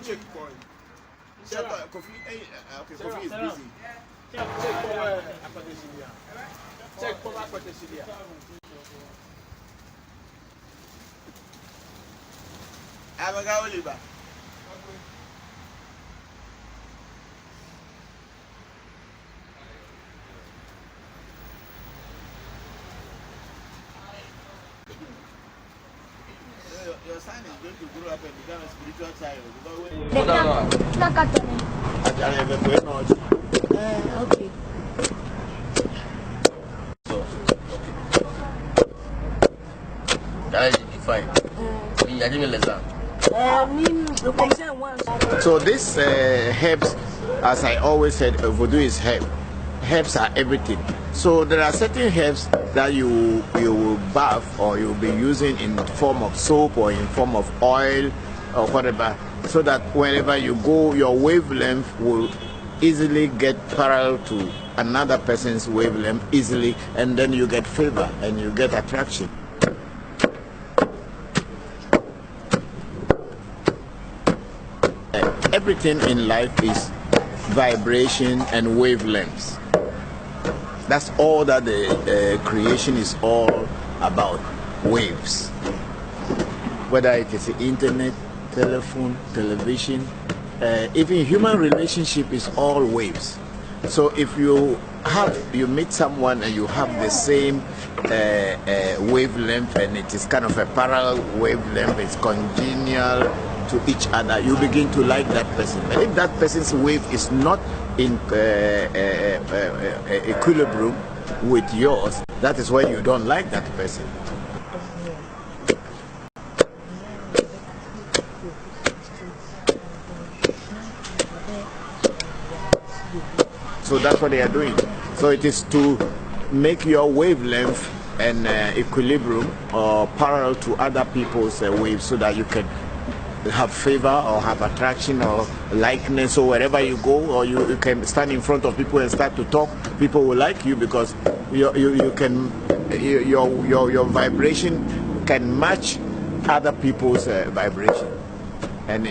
checkpoint. Kofi is busy. Check for Aquatesilia. Abaga Oliver. Your son is going to grow up and become a spiritual child. Okay. So this herbs, as I always said, voodoo is herb. Herbs are everything. So there are certain herbs that you will bath or you'll be using in form of soap or in form of oil or whatever, so that wherever you go, your wavelength will easily get parallel to another person's wavelength easily, and then you get favor and you get attraction. Everything in life is vibration and wavelengths. That's all that the creation is all about, waves. Whether it is the internet, telephone, television, even human relationship is all waves. So if you meet someone and you have the same wavelength, and it is kind of a parallel wavelength, it's congenial to each other, you begin to like that person. But if that person's wave is not in equilibrium with yours, that is when you don't like that person. So that's what they are doing. So it is to make your wavelength and equilibrium or parallel to other people's waves, so that you can have favor or have attraction or likeness, or wherever you go, or you can stand in front of people and start to talk. People will like you because your vibration can match other people's vibration, and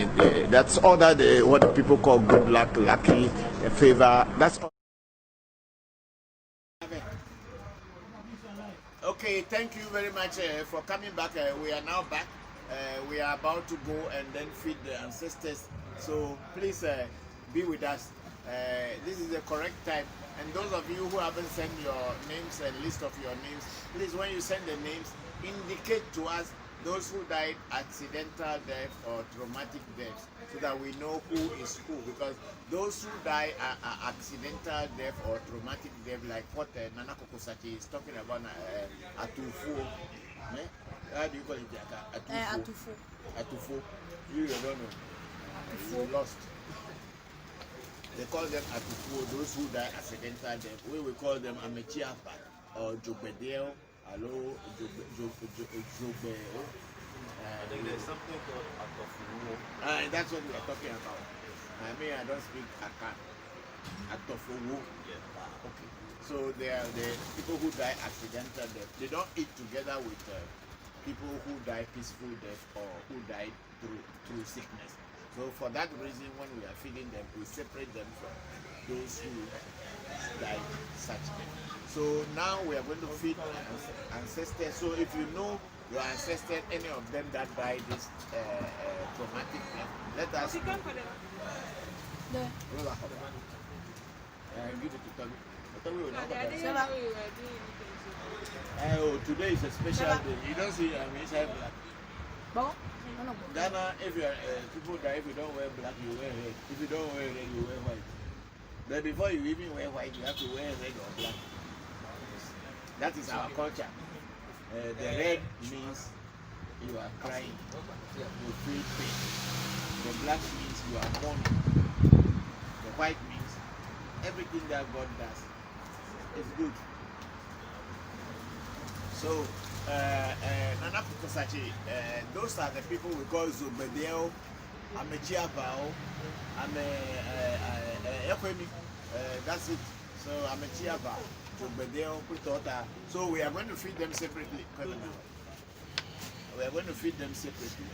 that's all that what people call good luck, lucky, favor. That's all. Okay, thank you very much for coming back. We are now back. We are about to go and then feed the ancestors. So please be with us. This is the correct time. And those of you who haven't sent your names and list of your names, please, when you send the names, indicate to us those who died accidental death or traumatic deaths, so that we know who is who. Because those who die are accidental death or traumatic death, like what Nana Kokosaki is talking about, Atufu. How do you call it? Atufu. Atufu. You don't know. You lost. They call them Atufu, those who die accidental death. We will call them Amechiapa or Jogbedeo. Hello, Jogbeo. There's something called Atofu. That's what we are talking about. I mean, I don't speak Akan. Atofu. Yeah. Okay. So they are the people who die accidental death. They don't eat together with people who die peaceful death or who died through sickness. So for that reason, when we are feeding them, we separate them from those who died such death. So now we are going to feed ancestors. So if you know your ancestors, any of them that died this traumatic death, let us know. Give it to Tommy. Oh, today is a special day. You don't see inside black. Ghana, if you people die, if you don't wear black, you wear red. If you don't wear red, you wear white. But before you even wear white, you have to wear red or black. That is our culture. The red means you are crying, you feel pain. The black means you are mourning. The white means everything that God does is good. So, Nana Pukosachi, those are the people we call Zubedeo, Amechiabao, that's it. So, Amechiaba, Zubedeo, Putota. So, we are going to feed them separately. We are going to feed them separately.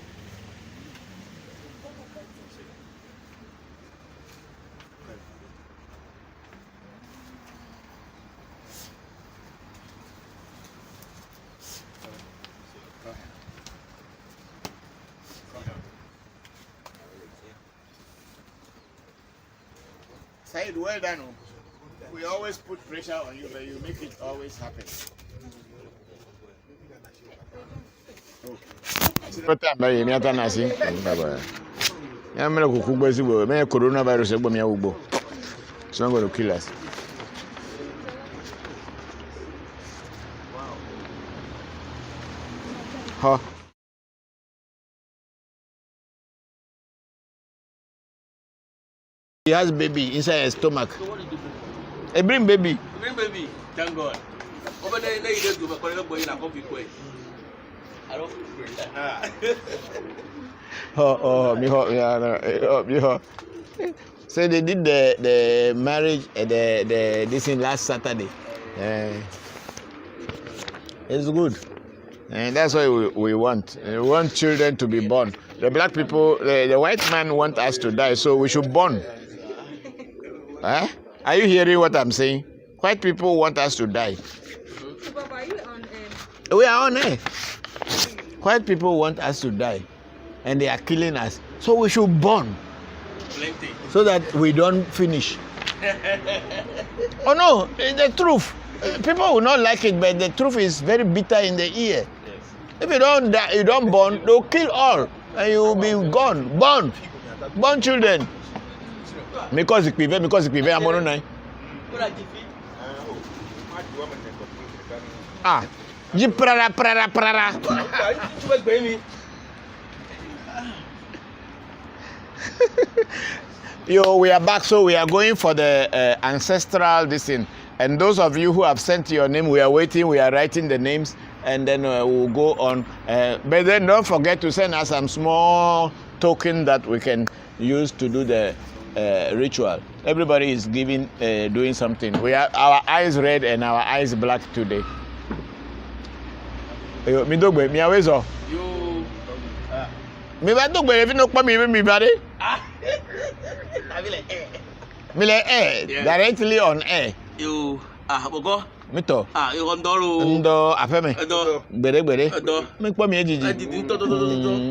Said, well done. We always put pressure on you, but you make it always happen. Coronavirus, it's not going to kill us. Huh? He has baby inside his stomach. So what did you do? A bring baby. Bring baby. Thank God. Over there, you just do my boy in a coffee quick. I don't So they did the marriage this in last Saturday. It's good. And that's what we want. We want children to be born. The black people, the white man want us to die, so we should born. Huh? Are you hearing what I'm saying? White people want us to die. So, Papa, are you on air? We are on air. White people want us to die, and they are killing us. So we should burn, plenty. so that we don't finish. Oh no, it's the truth. People will not like it, but the truth is very bitter in the ear. Yes. If you don't die, you don't burn, they'll kill all, and you will be gone. Born children. Because I'm on nine. Ah, prara. Yo, we are back, so we are going for the ancestral this thing. And those of you who have sent your name, we are waiting, we are writing the names, and then we'll go on. But then don't forget to send us some small token that we can use to do the ritual. Everybody is doing something. We have our eyes red and our eyes black today. You. Mi ba dogbe if no pa mi body. Mi le directly on air. You Bokor. Mito. You Ndoro. Ndo afeme. Gbere. Mi po mi ejiji.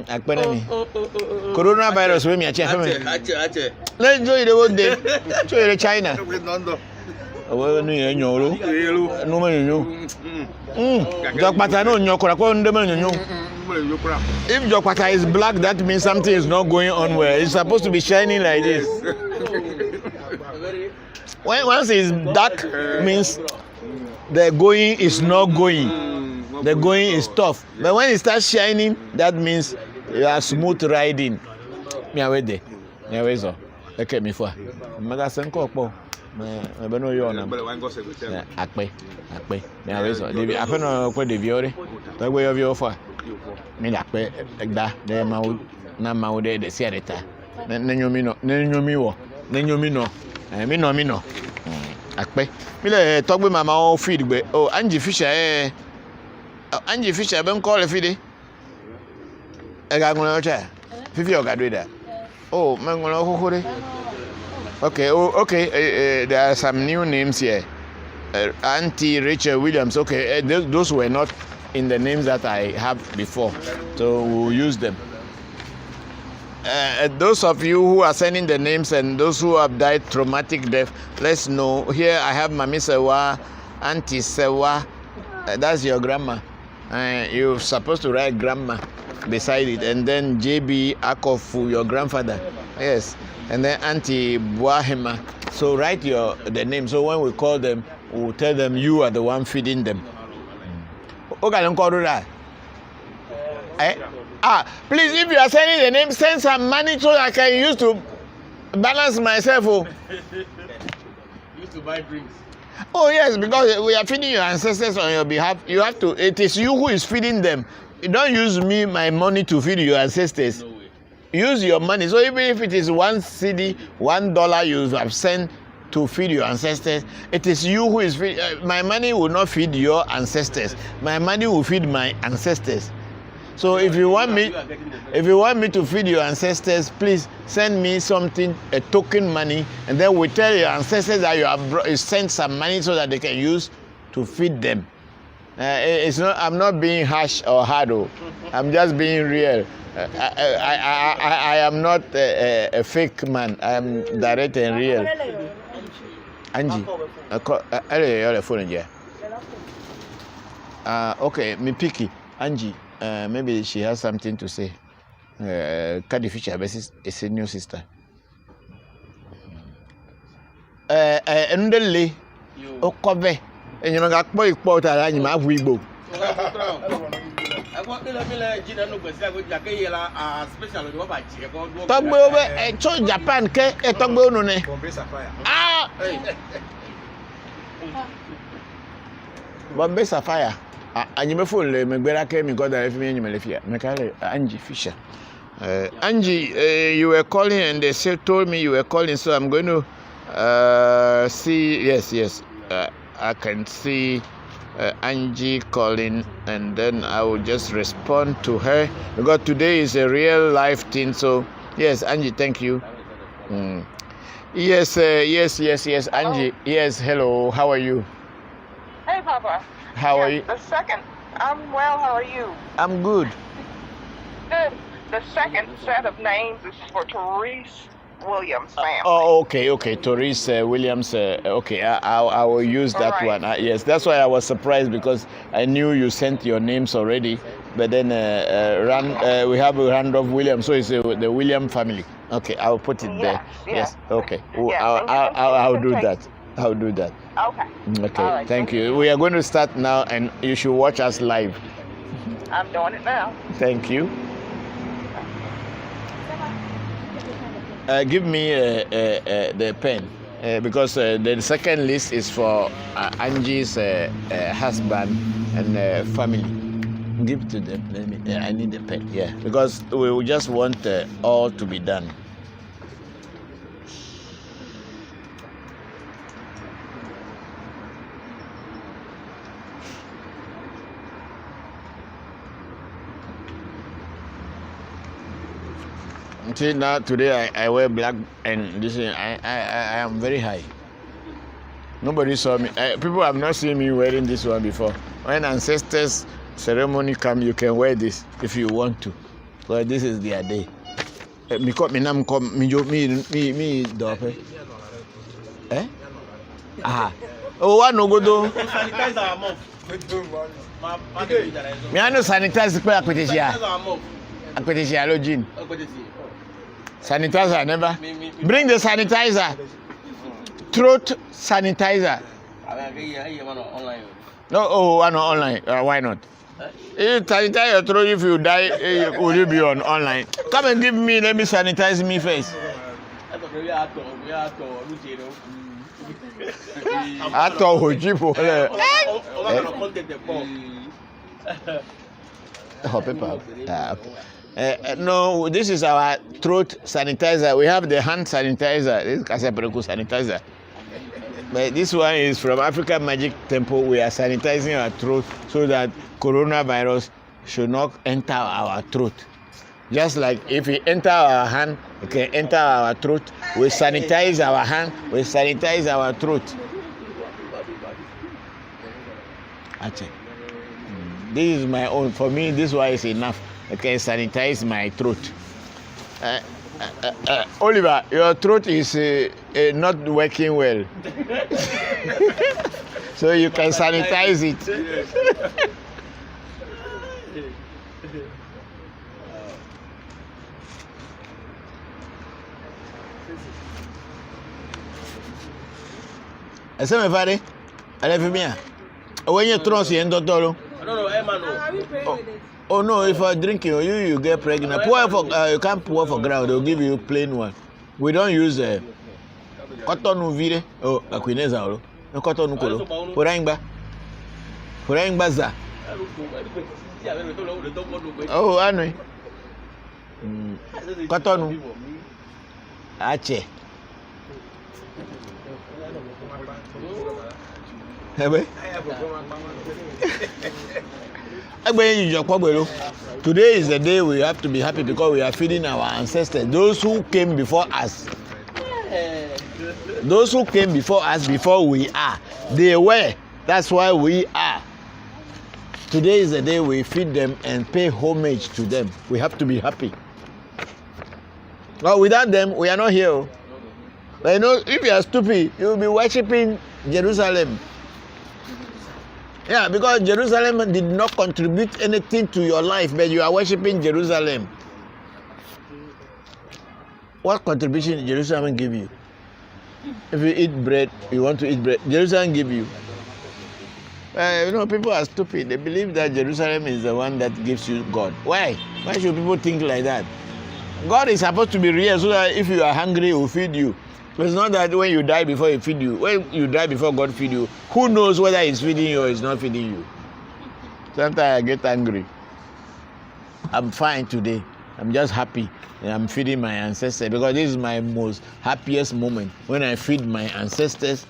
Apere mi. Coronavirus we mi achi afeme. Ache. Let's enjoy the whole day. Show you China. Owo nu yen nyoro. Nu mo nyonyo. Jokpata no nyokora ko ndemo nyonyo. If Jokpata is black, that means something is not going on well. It's supposed to be shining like this. Once it's dark, means the going is not going. The going is tough. But when it starts shining, that means you are smooth riding. Me awede. Me awezo. Eke mi fwa. Maga senko po. Me beno yo na. Akpe. Me awezo. Debi afeno ko debi ore. To gbe yo bi ofwa. Me la pe egba de mawu na mawu de siareta. Nenyomi no. Mi no. Akpe. Mi le togbe mama o feed gbe. Oh, Angie Fisher Angie Fisher ben call le feed. Ega ngun cha. Fifi o ga do that. Oh, man ngun lo kokore. Okay, there are some new names here. Auntie Rachel Williams. Okay, those were not in the names that I have before. So we'll use them. Those of you who are sending the names and those who have died traumatic death, let's know. Here I have Mami Sewa, Auntie Sewa. That's your grandma. You're supposed to write grandma beside it. And then JB Akofu, your grandfather. Yes. And then Auntie Buahema. So write the name. So when we call them, we'll tell them you are the one feeding them. Please, if you are sending the name, send some money so I can use to balance myself. Used to buy drinks. Oh yes, because we are feeding your ancestors on your behalf. You have to. It is you who is feeding them. You don't use my money to feed your ancestors. No way. Use your money. So even if it is $1 you have sent to feed your ancestors, it is you who is feeding. My money will not feed your ancestors. My money will feed my ancestors. So if you want me to feed your ancestors, please send me something, a token money, and then we tell your ancestors that you sent some money so that they can use to feed them. It's not. I'm not being harsh or hard. I'm just being real. I am not a fake man. I am direct and real. Angie. Your phone here. Okay, me picky. Angie. Maybe she has something to say. Kadi Fisher is a senior sister. Ndele okobe enyo ga po ipo ta la nyima afu igbo togbe obe cho Japan ke togbe onu ne Bombay Sapphire anyime phone le megbera ke mi goda le fi mi enyime le fi me kale Angie Fisher. Angie, you were calling and they told me you were calling, so I'm going to see. Yes. I can see Angie calling, and then I will just respond to her because today is a real life thing. So yes, Angie, thank you. Yes, Angie. Yes, hello. How are you? Hey, Papa. How are you? The second. I'm well. How are you? I'm good. Good. The second set of names is for Therese Williams' family. Oh, okay. Therese Williams. Okay, I will use that one. Yes, that's why I was surprised because I knew you sent your names already. But then we have Randolph Williams, so it's the Williams family. Okay, I'll put it there. Yes. Okay. I'll do that. I'll do that. Okay. Okay. All right, Thank you. We are going to start now, and you should watch us live. I'm doing it now. Thank you. Give me the pen because the second list is for Angie's husband and family. Give it to them. I need the pen. Yeah, because we just want all to be done. See, now today I wear black and this I am very high. Nobody saw me. People have not seen me wearing this one before. When ancestors ceremony come, you can wear this if you want to. But this is their day. Me nam come me dope. Eh? Ah. Oh, what no go do? Me I no sanitize pe akwetesia. Akwetesia login. Sanitizer, never. Bring the sanitizer. Throat sanitizer. No, online. Why not? You sanitize your throat if you die. Will you be on online? Come and give me. Let me sanitize me first. No, this is our throat sanitizer. We have the hand sanitizer. This is Kasapereko sanitizer. But this one is from African Magic Temple. We are sanitizing our throat so that coronavirus should not enter our throat. Just like if it enter our hand, it can enter our throat. We sanitize our hand, we sanitize our throat. Actually, this is my own. For me, this one is enough. I can sanitize my throat. Oliver, your throat is not working well. So you can sanitize it. Ese me fare. Ale fi mia. When you trust you endo dolo. No, Emma no. Are we praying with it? Oh no, if you're drinking you get pregnant. Pour for you can't pour for ground, they'll give you plain one. We don't use cotton vire. Oh, akwineza olo. No cotton kolo. Porangba za. Oh, anwe. Cotton. Ache. Ebe. Today is the day we have to be happy because we are feeding our ancestors, those who came before us. Those who came before us, before we are. They were. That's why we are. Today is the day we feed them and pay homage to them. We have to be happy. Well, without them, we are not here. But you know, if you are stupid, you will be worshiping Jerusalem. Yeah, because Jerusalem did not contribute anything to your life, but you are worshiping Jerusalem. What contribution did Jerusalem give you? If you eat bread, you want to eat bread, Jerusalem give you. You know, people are stupid. They believe that Jerusalem is the one that gives you God. Why? Why should people think like that? God is supposed to be real so that if you are hungry, he will feed you. It's not that when you die before he feed you. When you die before God feed you, who knows whether he's feeding you or he's not feeding you? Sometimes I get angry. I'm fine today. I'm just happy. And I'm feeding my ancestors because this is my most happiest moment when I feed my ancestors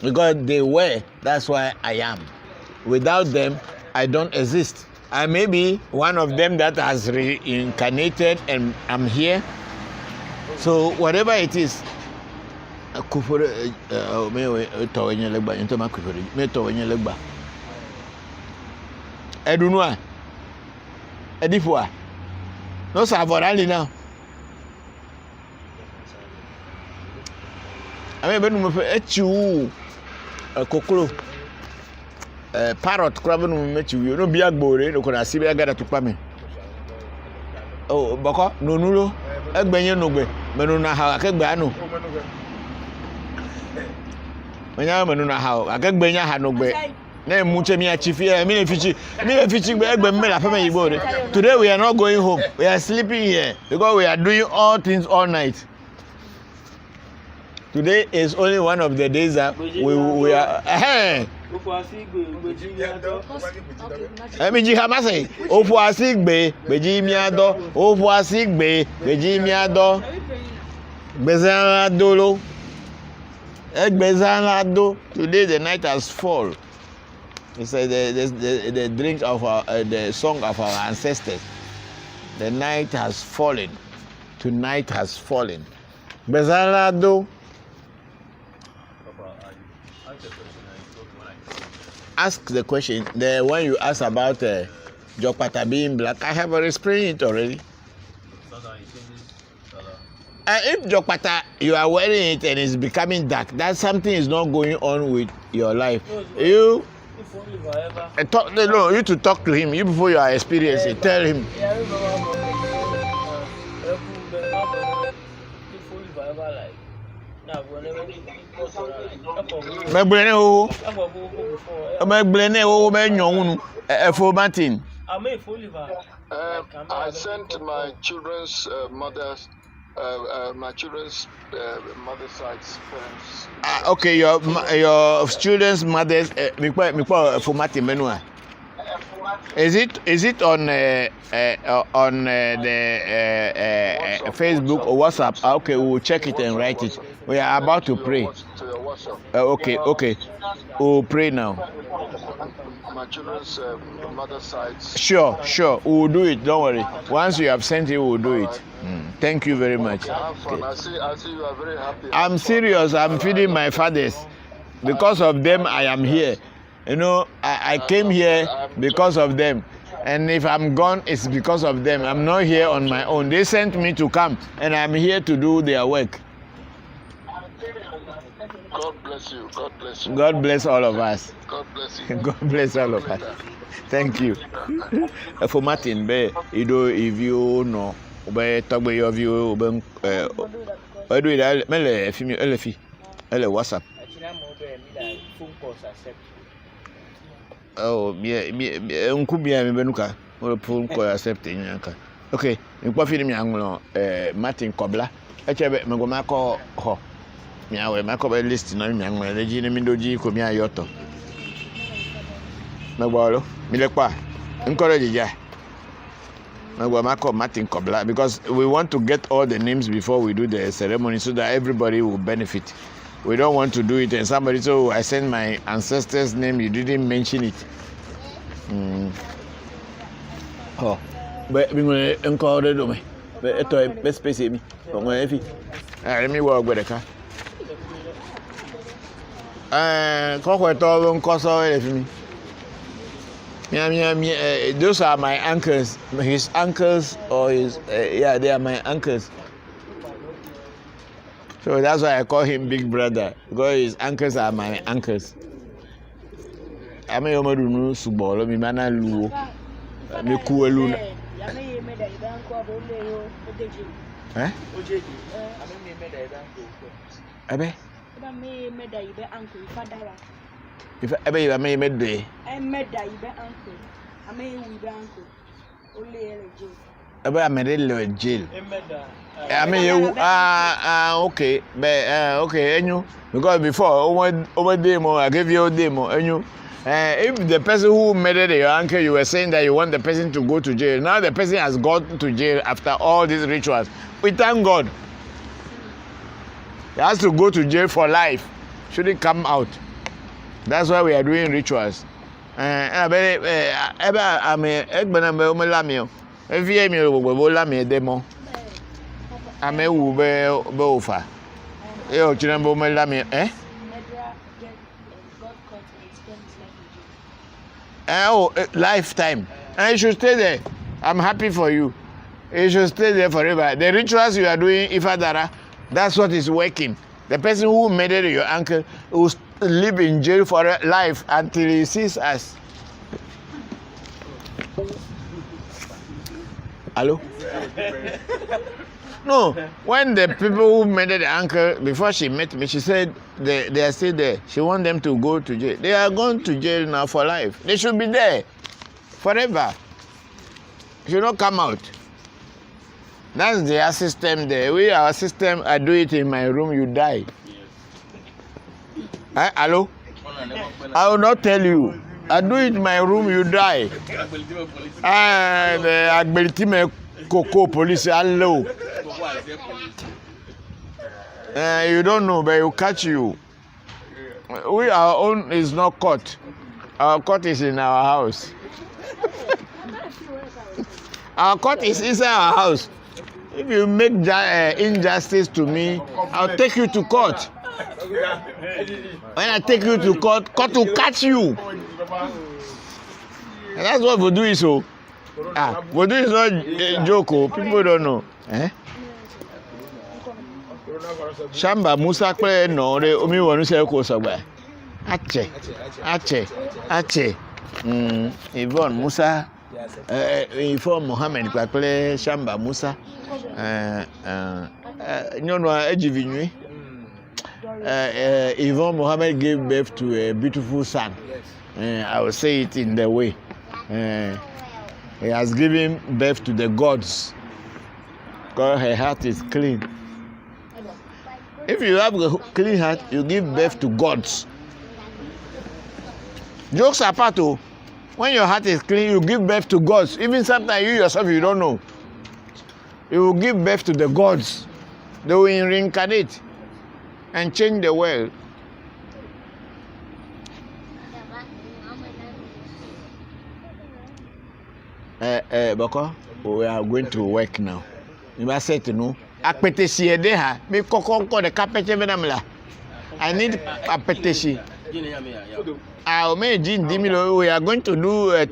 because they were. That's why I am. Without them, I don't exist. I may be one of them that has reincarnated and I'm here. So whatever it is, Edunua, Edifua, no Savorali now. I mean, echu a kokolo, parrot crabbing met you, no be a bore, no can I see I got to pame. Oh, Bokor, no nulo, a benyo no be, Menuna how I can bano. When I am how I can bring a no be. Today we are not going home. We are sleeping here because we are doing all things all night. Today is only one of the days that we are. Today the night has fallen. It's the drink of the song of our ancestors. The night has fallen. Tonight has fallen. Bezalado. Ask the question. The one you ask about Jokpata being black, I have explained it already. If Jokpata, you are wearing it and it's becoming dark, that something is not going on with your life. You you to talk to him. You before you are experiencing, tell him. I sent my children's mothers. My children's mother side's parents. Okay, your children's mothers. Is it on the Facebook or WhatsApp? Okay, we will check it and write it. We are about to pray. Okay. We'll pray now. My children's mother sides. Sure. We will do it. Don't worry. Once you have sent it, we will do it. Thank you very much. Okay. I see you are very happy. I'm serious. I'm feeding my fathers. Because of them, I am here. You know, I came here because of them. And if I'm gone, it's because of them. I'm not here on my own. They sent me to come, and I'm here to do their work. God bless you. God bless you. God bless all of us. God bless you. God bless all of us. Thank you. For Martin, if you know, talk about your view, WhatsApp. Oh, phone call accepting. Okay, in coffee me Martin Kobla. Echebe me go mako ho. Me awe mako be list na me anwo eleji ne mindoji ko mi ayoto. Me gbalo, mi lepa. Encourage ja. Me go mako Martin Kobla because we want to get all the names before we do the ceremony so that everybody will benefit. We don't want to do it and somebody so I send my ancestors' name, you didn't mention it. Oh, but we going to encourage me. But it's best space me. Let me work with the car. Those are my uncles. His uncles or his they are my uncles. So that's why I call him Big Brother, because his uncles are my uncles. I mean, I'm going to go to Mana Luo. Me kueluna. Eh? Abe? If ever you may made day. I made that you be uncle. I may we be uncle. Only jail. Ever I made it jail. I mean you okay. But okay, and you because before over demo I gave you a demo and you if the person who murdered your uncle, you were saying that you want the person to go to jail. Now the person has gone to jail after all these rituals. We thank God. He has to go to jail for life. Shouldn't come out. That's why we are doing rituals. I mean, lifetime. And you should stay there. I'm happy for you. You should stay there forever. The rituals you are doing, Ifadara, that's what is working. The person who murdered your uncle will live in jail for life until he sees us. Hello? No, when the people who murdered the uncle, before she met me, she said they are still there. She wants them to go to jail. They are going to jail now for life. They should be there forever. They should not come out. That's their system there. Our system, I do it in my room, you die. Hello? I will not tell you. I do it in my room, you die. The Coco police, hello. You don't know, but will catch you. Our own is not court. Our court is in our house. Our court is inside our house. If you make injustice to me, I'll take you to court. When I take you to court, court will catch you. And that's what vodu is. So, vodu is not a joke. People don't know. Shamba Musa kwe no re omi wonu se ko sogba. Ache. Yvonne Musa inform Mohammed kwe Shamba Musa. Nyonwa ejivinwi. Yvonne Mohammed gave birth to a beautiful son. I will say it in the way. He has given birth to the gods. Because her heart is clean. If you have a clean heart, you give birth to gods. Jokes apart, when your heart is clean, you give birth to gods. Even sometimes you yourself, you don't know. You will give birth to the gods. They will reincarnate and change the world. Bokor, we are going to work now. You must say to know. Apetesi edeha. Me kokonko the kapete venamla. I need apetesi. We are going to do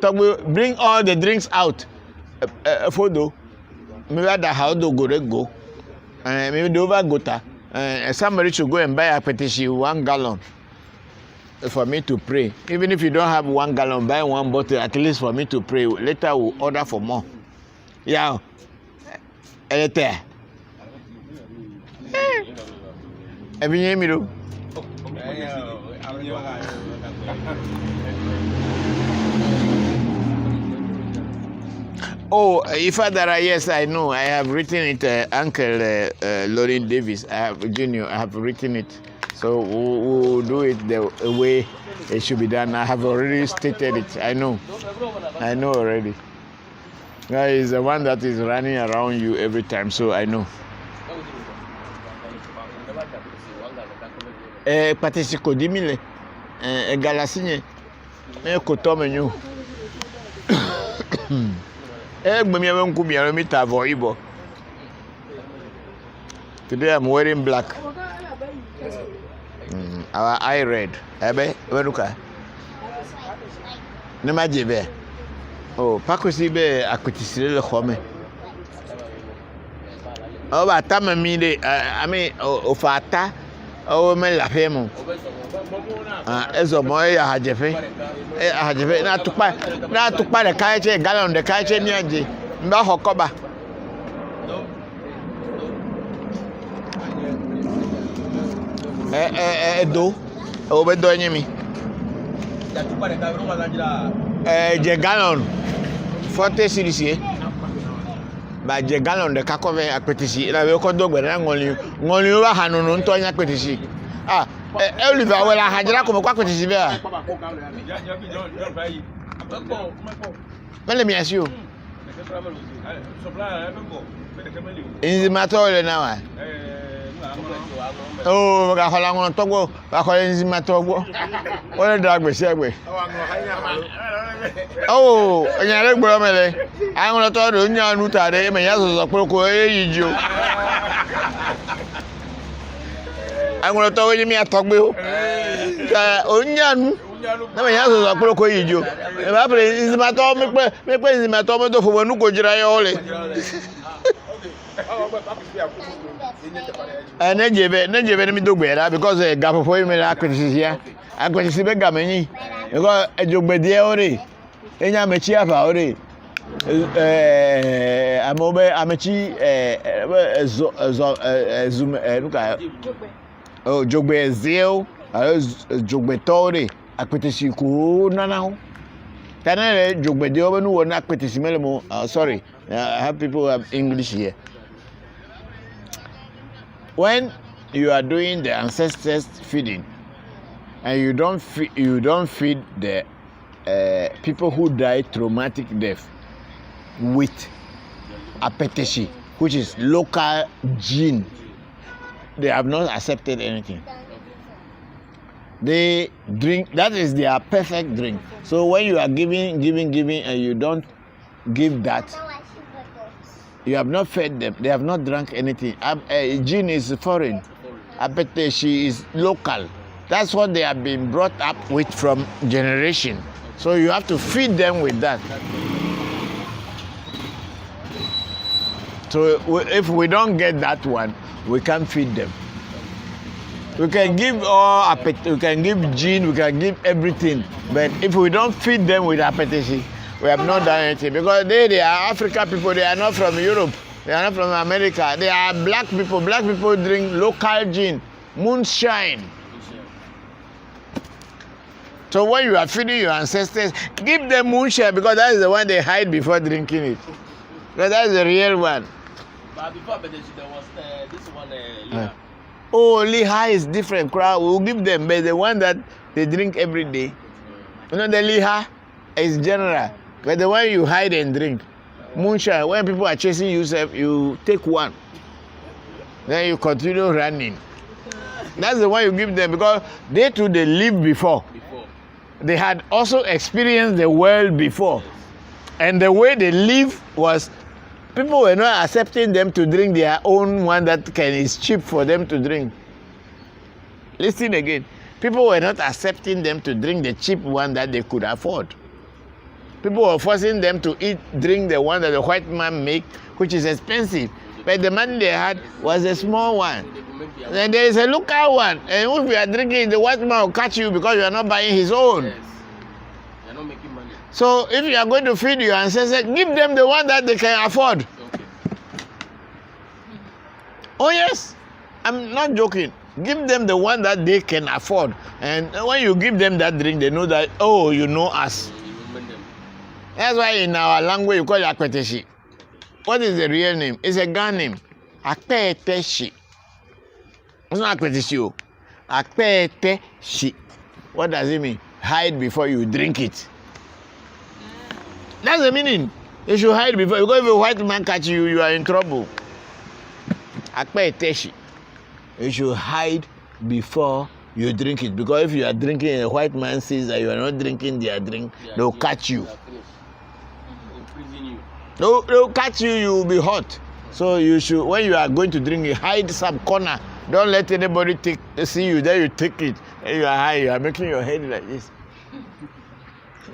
bring all the drinks out. Fodo. Maybe the how do go. Maybe the over gota. Somebody should go and buy apetesi 1 gallon for me to pray. Even if you don't have 1 gallon, buy 1 bottle at least for me to pray. Later we'll order for more. Yeah. Later. Have you heard me though? Oh, Ifadara, yes, I know. I have written it, Uncle Lauren Davis. I have written it. So we'll do it the way it should be done. I have already stated it. I know already. Guy is the one that is running around you every time, so I know. Patisiko dimile, galasinye, kotomenyu. Today I'm wearing black. Our eye red. Ebe, weruka. Nema jebe. Oh, pakosi be akutisile le khome. Oh, but me de. I mean, ofata. Oh, me la femo. Eso mo ya hajefe. Hajefe na tukpa de kaiche gallon de kaiche ni aje. Mba hokoba. Do. O be do nyimi. Je gallon 40 cedis ba je gallon de kakove apetisi na be ko dogbe na ngoli wa hanunu nto nya apetisi Oliver wala hajira ko kwa apetisi be a let me ask you inzimatole na wa oh ga hola ngon togbo ba ko inzimatogbo wala dagbe si agbe oh nyare gboro mele awon to do nyanu tare me ya so pe ko eyiji o awon to we mi atogbe o ka onyanu na me ya so pe ko eyiji o e ba pre inzimato me pe inzimato mo do fo wonu ko jira yo le nejebe ni mi dogbe ra because gafofo mi la kwetisia akwetisi be gamenyi because ejogbede ore enya mechi afa ore amobe amechi zoom nuka oh jogbe zeo jogbe tore akwetisi ku nanahu tanale jogbede obe nu wona akwetisi melemo sorry I have people who have English here. When you are doing the ancestors feeding and you don't feed the people who die traumatic death with apetishi, which is local gene, they have not accepted anything. They drink, that is their perfect drink. So when you are giving and you don't give that, you have not fed them. They have not drunk anything. Gene is foreign. Apetishi is local. That's what they have been brought up with from generation. So you have to feed them with that. So if we don't get that one, we can't feed them. We can give we can give gene, we can give everything. But if we don't feed them with apetishi, we have not done anything, because they are African people. They are not from Europe. They are not from America. They are black people. Black people drink local gin, moonshine. So when you are feeding your ancestors, give them moonshine, because that is the one they hide before drinking it. Because that is the real one. But before there was this one. Liha. Oh, liha is different. We will give them, but the one that they drink every day. You know, the liha is general. But the one you hide and drink, moonshine, when people are chasing you, you take one. Then you continue running. That's the one you give them, because they too, they lived before. They had also experienced the world before. And the way they live was, people were not accepting them to drink their own one that is cheap for them to drink. Listen again. People were not accepting them to drink the cheap one that they could afford. People were forcing them to drink the one that the white man make, which is expensive. But the money they had was a small one. Then there is a local one. And if you are drinking, the white man will catch you because you are not buying his own. Yes. You're not making money. So if you are going to feed your ancestors, give them the one that they can afford. Okay. Oh yes, I'm not joking. Give them the one that they can afford. And when you give them that drink, they know that, oh, you know us. That's why in our language you call it akpeteshi. What is the real name? It's a Ghana name. Akpeteshi. It's not akpeteshi. Akpeteshi. What does it mean? Hide before you drink it. That's the meaning. You should hide before. Because if a white man catch you, you are in trouble. Akpeteshi. You should hide before you drink it. Because if you are drinking and a white man sees that you are not drinking their drink, they'll catch you. They'll catch you, you will be hot. So you should, when you are going to drink it, hide some corner. Don't let anybody see you, then you take it. And you are high, you are making your head like this.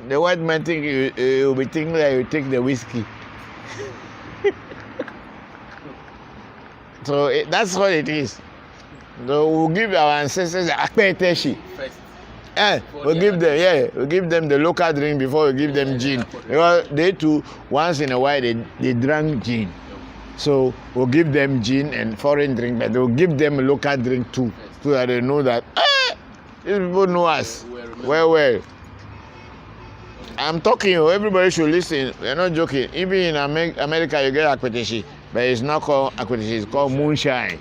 The white man think you will be thinking that you take the whiskey. So that's what it is. So we'll give our ancestors akpeteshi. First. We give them the local drink before we give them gin. Because they too, once in a while, they drank gin. So we'll give them gin and foreign drink, but we'll give them a local drink too, so that they know that these people know us well. I'm talking, everybody should listen. We're not joking. Even in America, you get akpeteshi, but it's not called akpeteshi, it's called moonshine.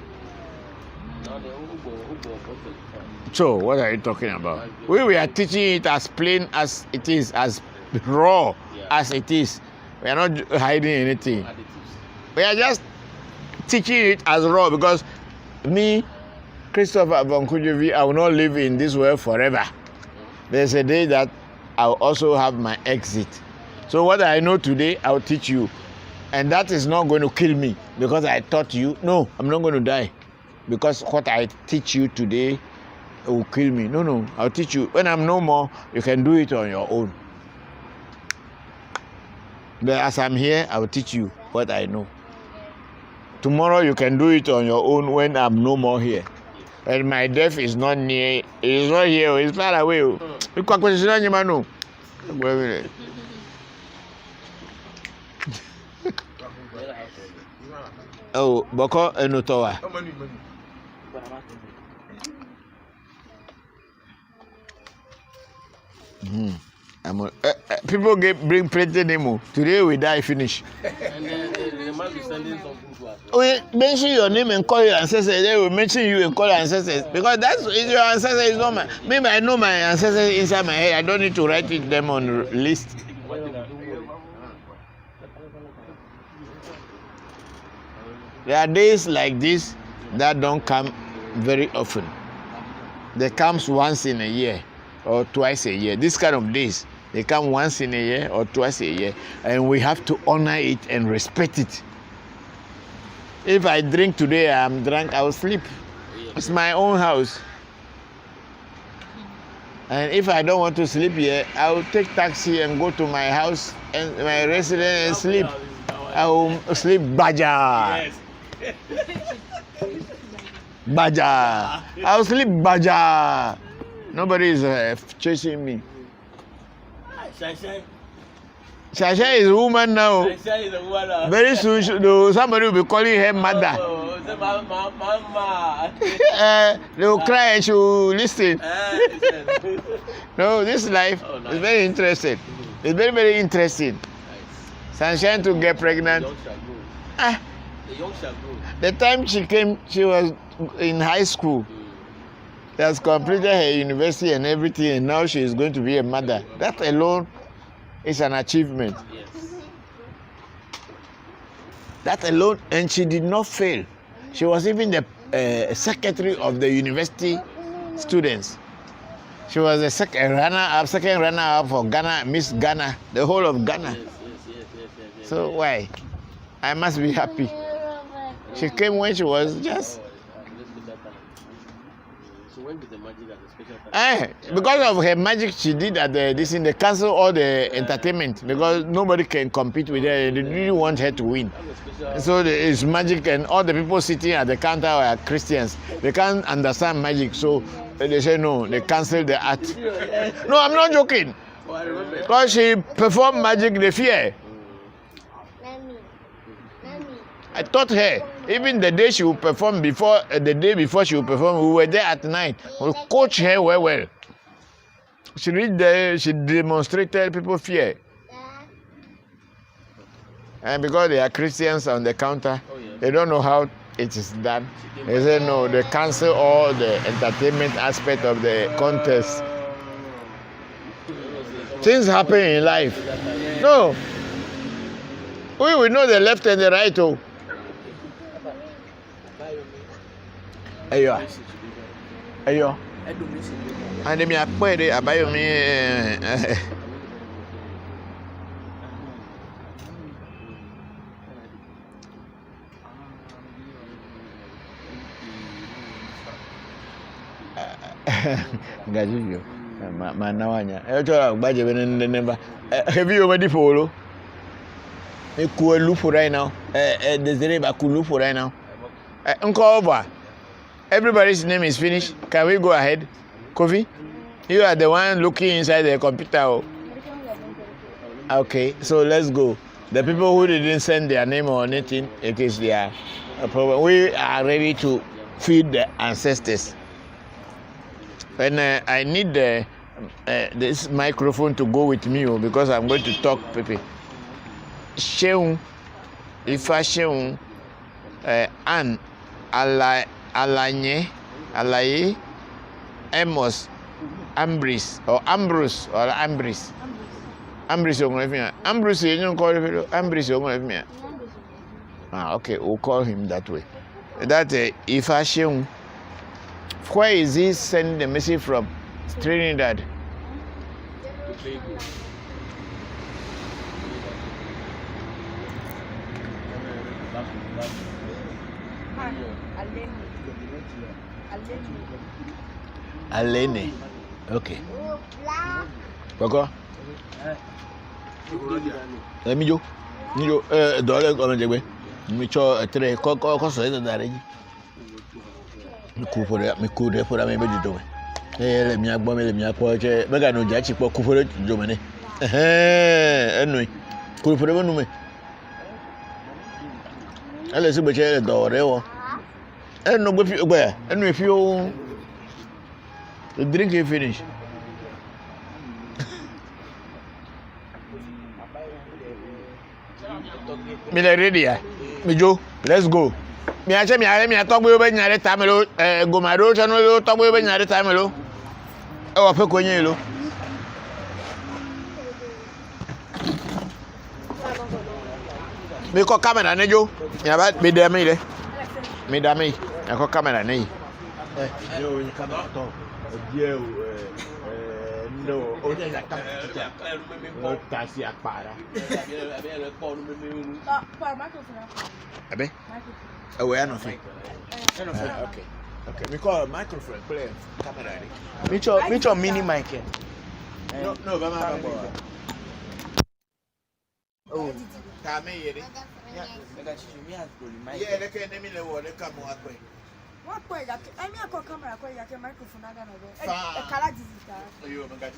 So, what are you talking about? We are teaching it as plain as it is, as raw as it is. We are not hiding anything. We are just teaching it as raw because me, Christopher Voncujovi, I will not live in this world forever. There's a day that I'll also have my exit. So what I know today, I'll teach you. And that is not going to kill me because I taught you. No, I'm not going to die. Because what I teach you today will kill me. No, I'll teach you. When I'm no more, you can do it on your own. But as I'm here, I will teach you what I know. Tomorrow you can do it on your own when I'm no more here. And my death is not near, it's not here, it's far away. Oh, Bokor Enotowa. People bring plenty name. Today we die finish. And then they must be sending some food to us. We mention your name and call your ancestors. They will mention you and call your ancestors because that's your ancestor is not my. Maybe I know my ancestors inside my head. I don't need to write it them on the list. There are days like this that don't come very often. They comes once in a year or twice a year. This kind of days, they come once in a year or twice a year, and we have to honor it and respect it. If I drink today, I'm drunk, I will sleep. It's my own house. And if I don't want to sleep here, I will take taxi and go to my house and my residence and sleep. I will sleep baja. Yes. Baja. I will sleep baja. Nobody is chasing me. Shasha is a woman now. Shasha is a woman. Very soon, somebody will be calling her mother. Oh, mama. They will cry and she will listen. No, this life is very interesting. It's very, very interesting. Sunshine to get pregnant. The young shall grow. The time she came, she was in high school. She has completed her university and everything, and now she is going to be a mother. That alone is an achievement. Yes. That alone, and she did not fail. She was even the secretary of the university students. She was the second runner-up for Ghana, Miss Ghana, the whole of Ghana. Yes. So why? I must be happy. She came when she was just. So when did the magic at the special time? Because of her magic she did at they cancel all the entertainment because nobody can compete with her. They didn't want her to win. So it's magic, and all the people sitting at the counter are Christians. They can't understand magic, so they say no, they cancel the art. No, I'm not joking. Because she performed magic, they fear. I taught her, even the day she will perform the day before she will perform, we were there at night. We coach her well. She read there, she demonstrated, people fear. And because they are Christians on the counter, they don't know how it is done. They say no, they cancel all the entertainment aspect of the contest. Things happen in life. No. We know the left and the right. Oh. Ayo. And me akwere abayo me Gajiyo. Manawanya. Echola gbaje bene nemba. Have you already follow? Me ku lufu right now. Desire ba ku lufu right now. Uncle, everybody's name is finished. Can we go ahead? Kofi, you are the one looking inside the computer. Okay, so let's go. The people who didn't send their name or anything, it is their problem. We are ready to feed the ancestors. And I need this microphone to go with me because I'm going to talk, Pepe. Sheung, Ifa Sheung, Anne, Alaye, Amos, Ambrose, Ambrose. Ambrose, Ambrose, you don't call him Ambrose. Okay, we'll call him that way. That Ifa Sheung. Where is he sending the message from? Trinidad. Alene. Okay. Bokor. Let me go. Dollar go on the way. Me cho a tray. Coco so that that. Me for me be do me. Let me agbo me let me akpo che. Me ga no ja chi po ku for do me ne. Enu. Ku for me no me. Ele se be che do re wo. Enu go fi gba. Enu fi o. The drink is finished. Me ready ya. Me jo. Let's go. Me ache me are me atogbo obe nyare tamelo gomaro chano lo togbo obe nyare tamelo e wo fe konye lo me ko camera ne jo me ba me da me de me da me e ko camera ne yo ni camera to die no o je la camera o ta si apara abe we are not fine. Okay. We call a microphone play camera. Which mini mic? No, Bama. Oh, Tame yere. Yeah, they can name the word come what way. What way? I mean, I call camera, I call microphone. I don't know. A color digital. You have got it.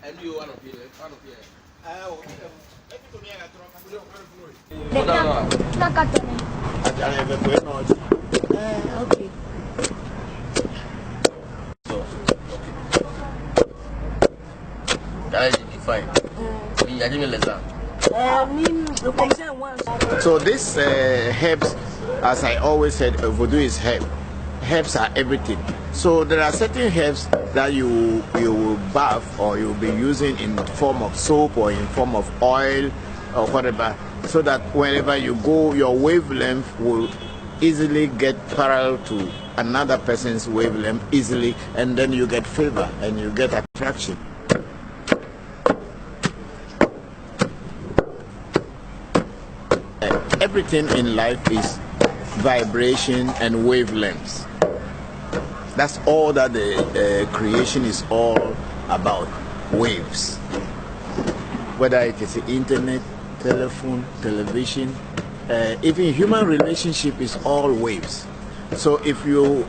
And you one of you. Okay. So this herbs, as I always said, voodoo is herb. Herbs are everything. So there are certain herbs that you will bath or you'll be using in the form of soap or in form of oil or whatever, so that wherever you go, your wavelength will easily get parallel to another person's wavelength easily, and then you get favor and you get attraction. Everything in life is vibration and wavelengths. That's all that the creation is all about, waves. Whether it is the internet, telephone, television, even human relationship is all waves. So if you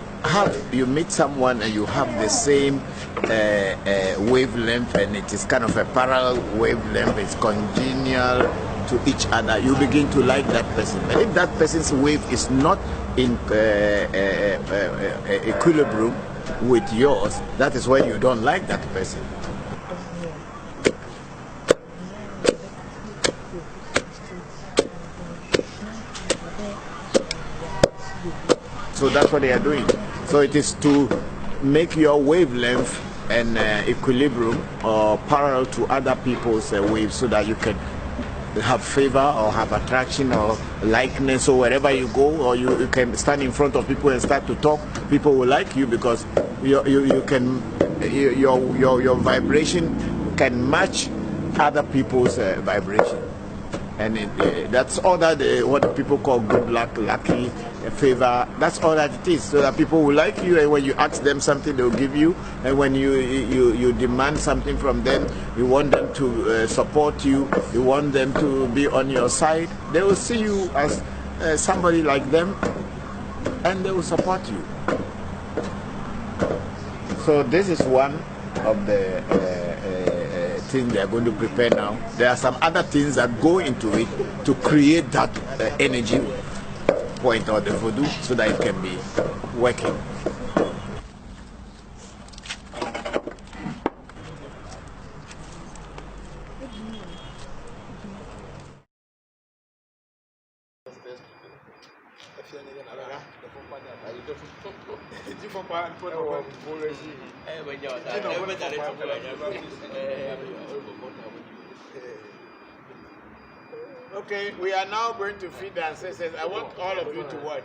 meet someone and you have the same wavelength, and it is kind of a parallel wavelength, it's congenial to each other, you begin to like that person. But if that person's wave is not in equilibrium with yours, that is when you don't like that person. So that's what they are doing. So it is to make your wavelength and equilibrium or parallel to other people's waves, so that you can have favor or have attraction or likeness, or wherever you go, or you can stand in front of people and start to talk. People will like you because your vibration can match other people's vibration, and that's all that what the people call good luck, lucky, favor. That's all that it is, so that people will like you, and when you ask them something, they will give you, and when you demand something from them, you want them to support you, you want them to be on your side, they will see you as somebody like them, and they will support you. So this is one of the things they are going to prepare now. There are some other things that go into it to create that energy point or the voodoo, so that it can be working. Okay, we are now going to feed the ancestors. I want all of you to watch.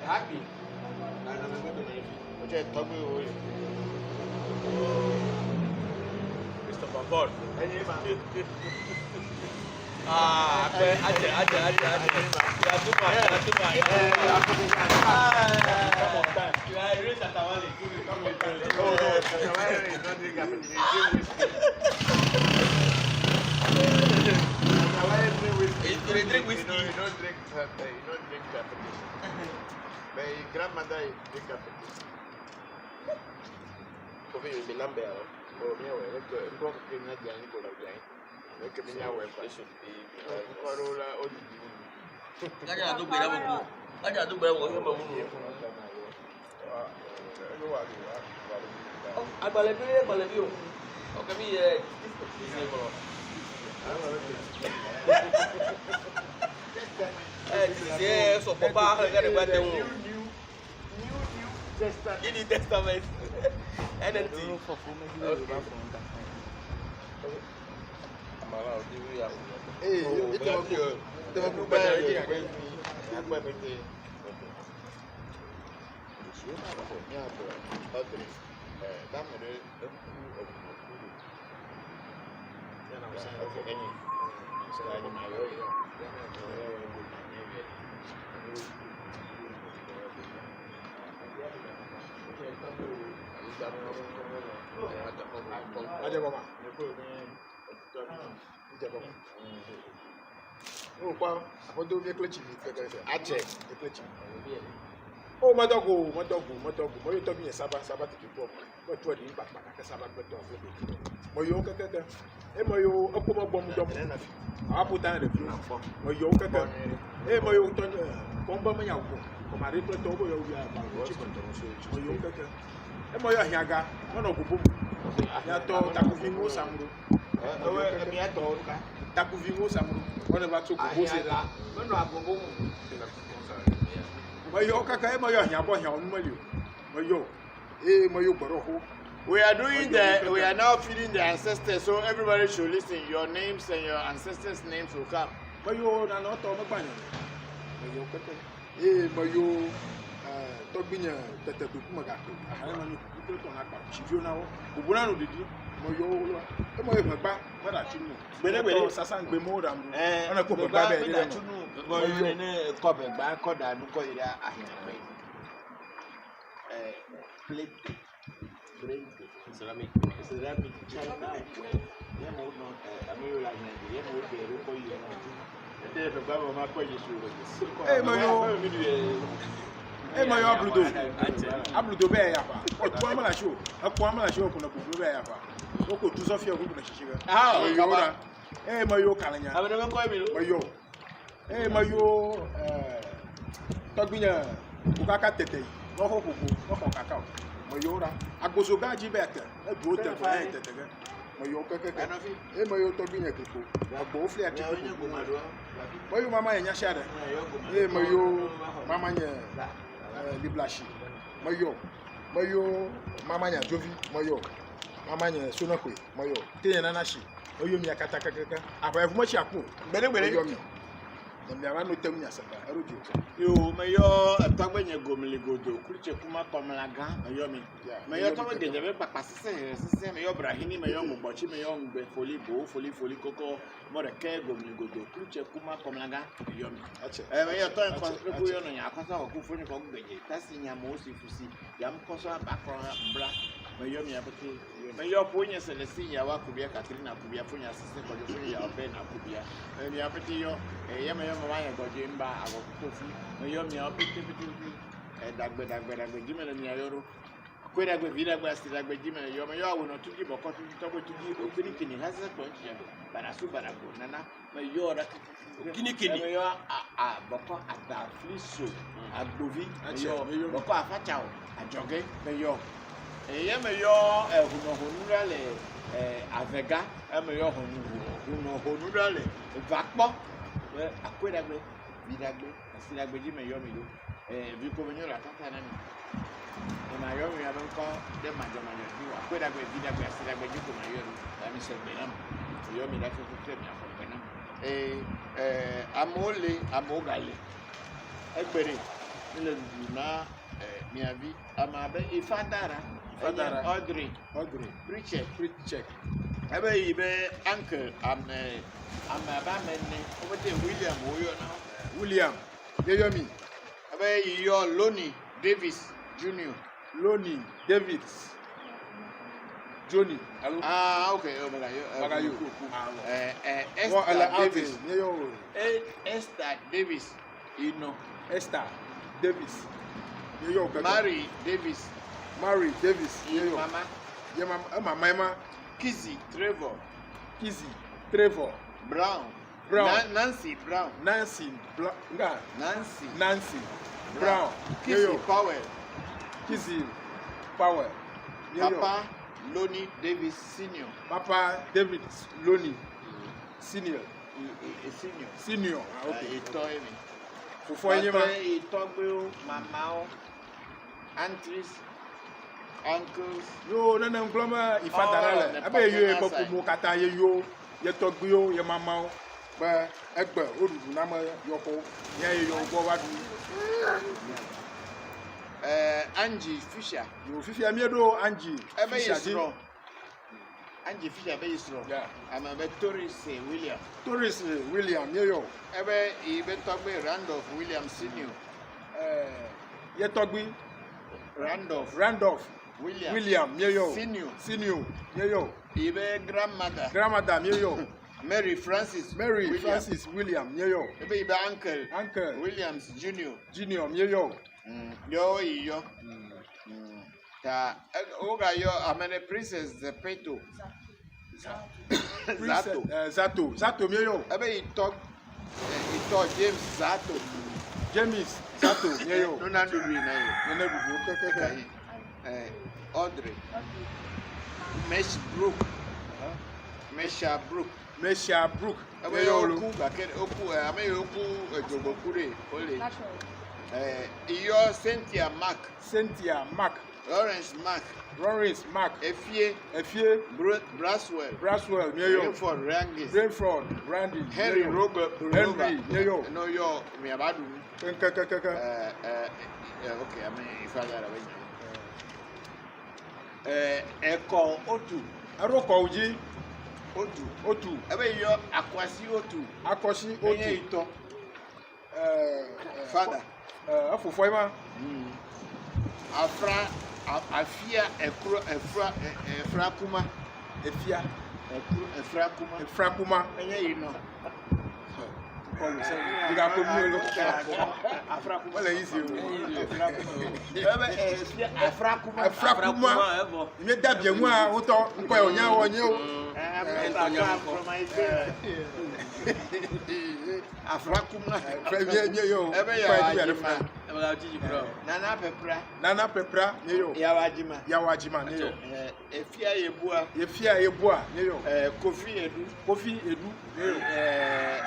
Happy. Christopher Voncujovi. You drink whiskey. No, you don't drink competition. My grandmother drink competition. So Papa New Testament. Anything. Oh, my dog, my you talking Sabbath to people, but what you back a Sabbath better of it. Moyoka, Emoyo, Okuma Bomb, I put down the view for Moyoka, Emoyo, Bomba Mayako, for my little Togo, you are chicken, Moyoka, Emoya Yaga, one of Bubu, Yato, Takuvingo Samu, Takuvingo Samu, one of our two Bubu, We are now feeding the ancestors, so everybody should listen. Your names and your ancestors' names will come. Ceramic. Hey, my Abludo Bear, what Quamala show? A Quamala show on a Blue Bear. Local to Sophia Sugar. Ah, Yoda. Hey, my yo, Calania. I never call me. My yo. Hey, my yo, Tobina, Ukaka Tete, no hope, no cacao. My Yoda, I go so bad, better. A good again. My yo, hey, my yo, Tobina, a both at my mamma and Yashada. Hey, my yo, Mamma. Liblashi, Mayo, Mamanya, Jovi, Mayo, Mamanya, Sunakwe, Mayo, Tiananashi, Oyomi akata kaka. Aba efu mo chi apo. Bele bele. Oyomi. Me aba no tem nya saba. Erojo. Yo me yo atagbenye gomili godo kuche kuma komlaga me yo mi. Me yo to de be papa sese me yo brahini me yo ngbochi me yo ngbe foli koko mo de ke gomili godo kuche kuma komlaga me yo mi. Me yo to en ko yo no nya akosa ko foni ko gbeje tasi nya mo si fusi ya mkoso abakro bra me yo mi abeti me yo ponye selesi ya wa kubia Katrina kubia fonya sese ko de fonya ya obe na kubia me ya abeti yo ya me yo mama ya goje mba agokofi me yo mi abeti dagbe jimele mi ayoro kwera gbe vida gbe asira gbe jimele yo me yo awono tuji boko tuji to tuji okini kini hasa to nchiago barasu barago nana me yo ra kini me yo a boko ada fliso agbovi me yo boko afachao ajoge me yo ya me yo honura le avega me yo honura le vakpo akwera gbe vida gbe asira gbe jimele yo me yo vi ko venyo la tata nani na yo mi abon ko de majo ni wa kweda gbe vida gbe asira gbe jiko na yo la mi se benam yo mi la ko ko mi afọ benam amole amogale egbere ile na mi avi amabe ifadara Audrey preacher ebe ibe uncle amaba menne o te William oyo na William Yeyomi abe yo Lonnie Davis Junior. Lonnie Davis Johnny. Okay. Magayo. Esther Davis. Esther Davis. Esther Davis. Mary Davis. Mama. Mama. Kizzy Trevor. Brown. Nancy Brown. Nancy Brown. Kizzy Powell. Papa Lonnie Davis Senior. Papa David Lonnie Senior. Senior. Okay. Mama, aunties, uncles. Yo, nana ngloma ifadarale. Abe yo pokumu kata ye yo, ye togbi yo, ye mama. Ba egbe odudu na ma yoko. Ye yo go wadu. Angie Fisher. Yo Fisher miedo Angie. Ebe yesro. Angie Fisher be yesro. Yeah. I'm a Torres William. Yo. Ebe ibe togbe Randolph William Senior. Ye togbi Randolph William yo. Senior. Yo. Ibe grandmother yo. Mary Francis William yo. Ebe ibe uncle Williams Junior yo. Yo. Ta oga yo amene princess Zepeto. Zato yo. Ebe ito James Zato. yo. No na do we na yo. Audrey. Mesha Brook. Ebe yo ku bakere oku ame yo ku ejogbokure ole. Iyo Cynthia Mark. Lawrence Mark. Efie. Braswell. Rainford. Randy. Henry Robert. yo. No yo me abadu. Okay, I mean if I got Eko Otu. Aroko uji. Otu. Ebe yo Akwasi Otu. Enye ito. Father. Afufoima. Afia Efra Kuma. Efra Kuma. Enye ino. Diga ko mi lo. Afra Kuma. Wala easy. Afra Kuma. Me da bien mu a uto nko e onya wonye o. Afra Kuma. Yo. Ebe ya Nana Pepra. Yo. Yawajima ne yo. Efia Yebua ne yo. Kofi Edu.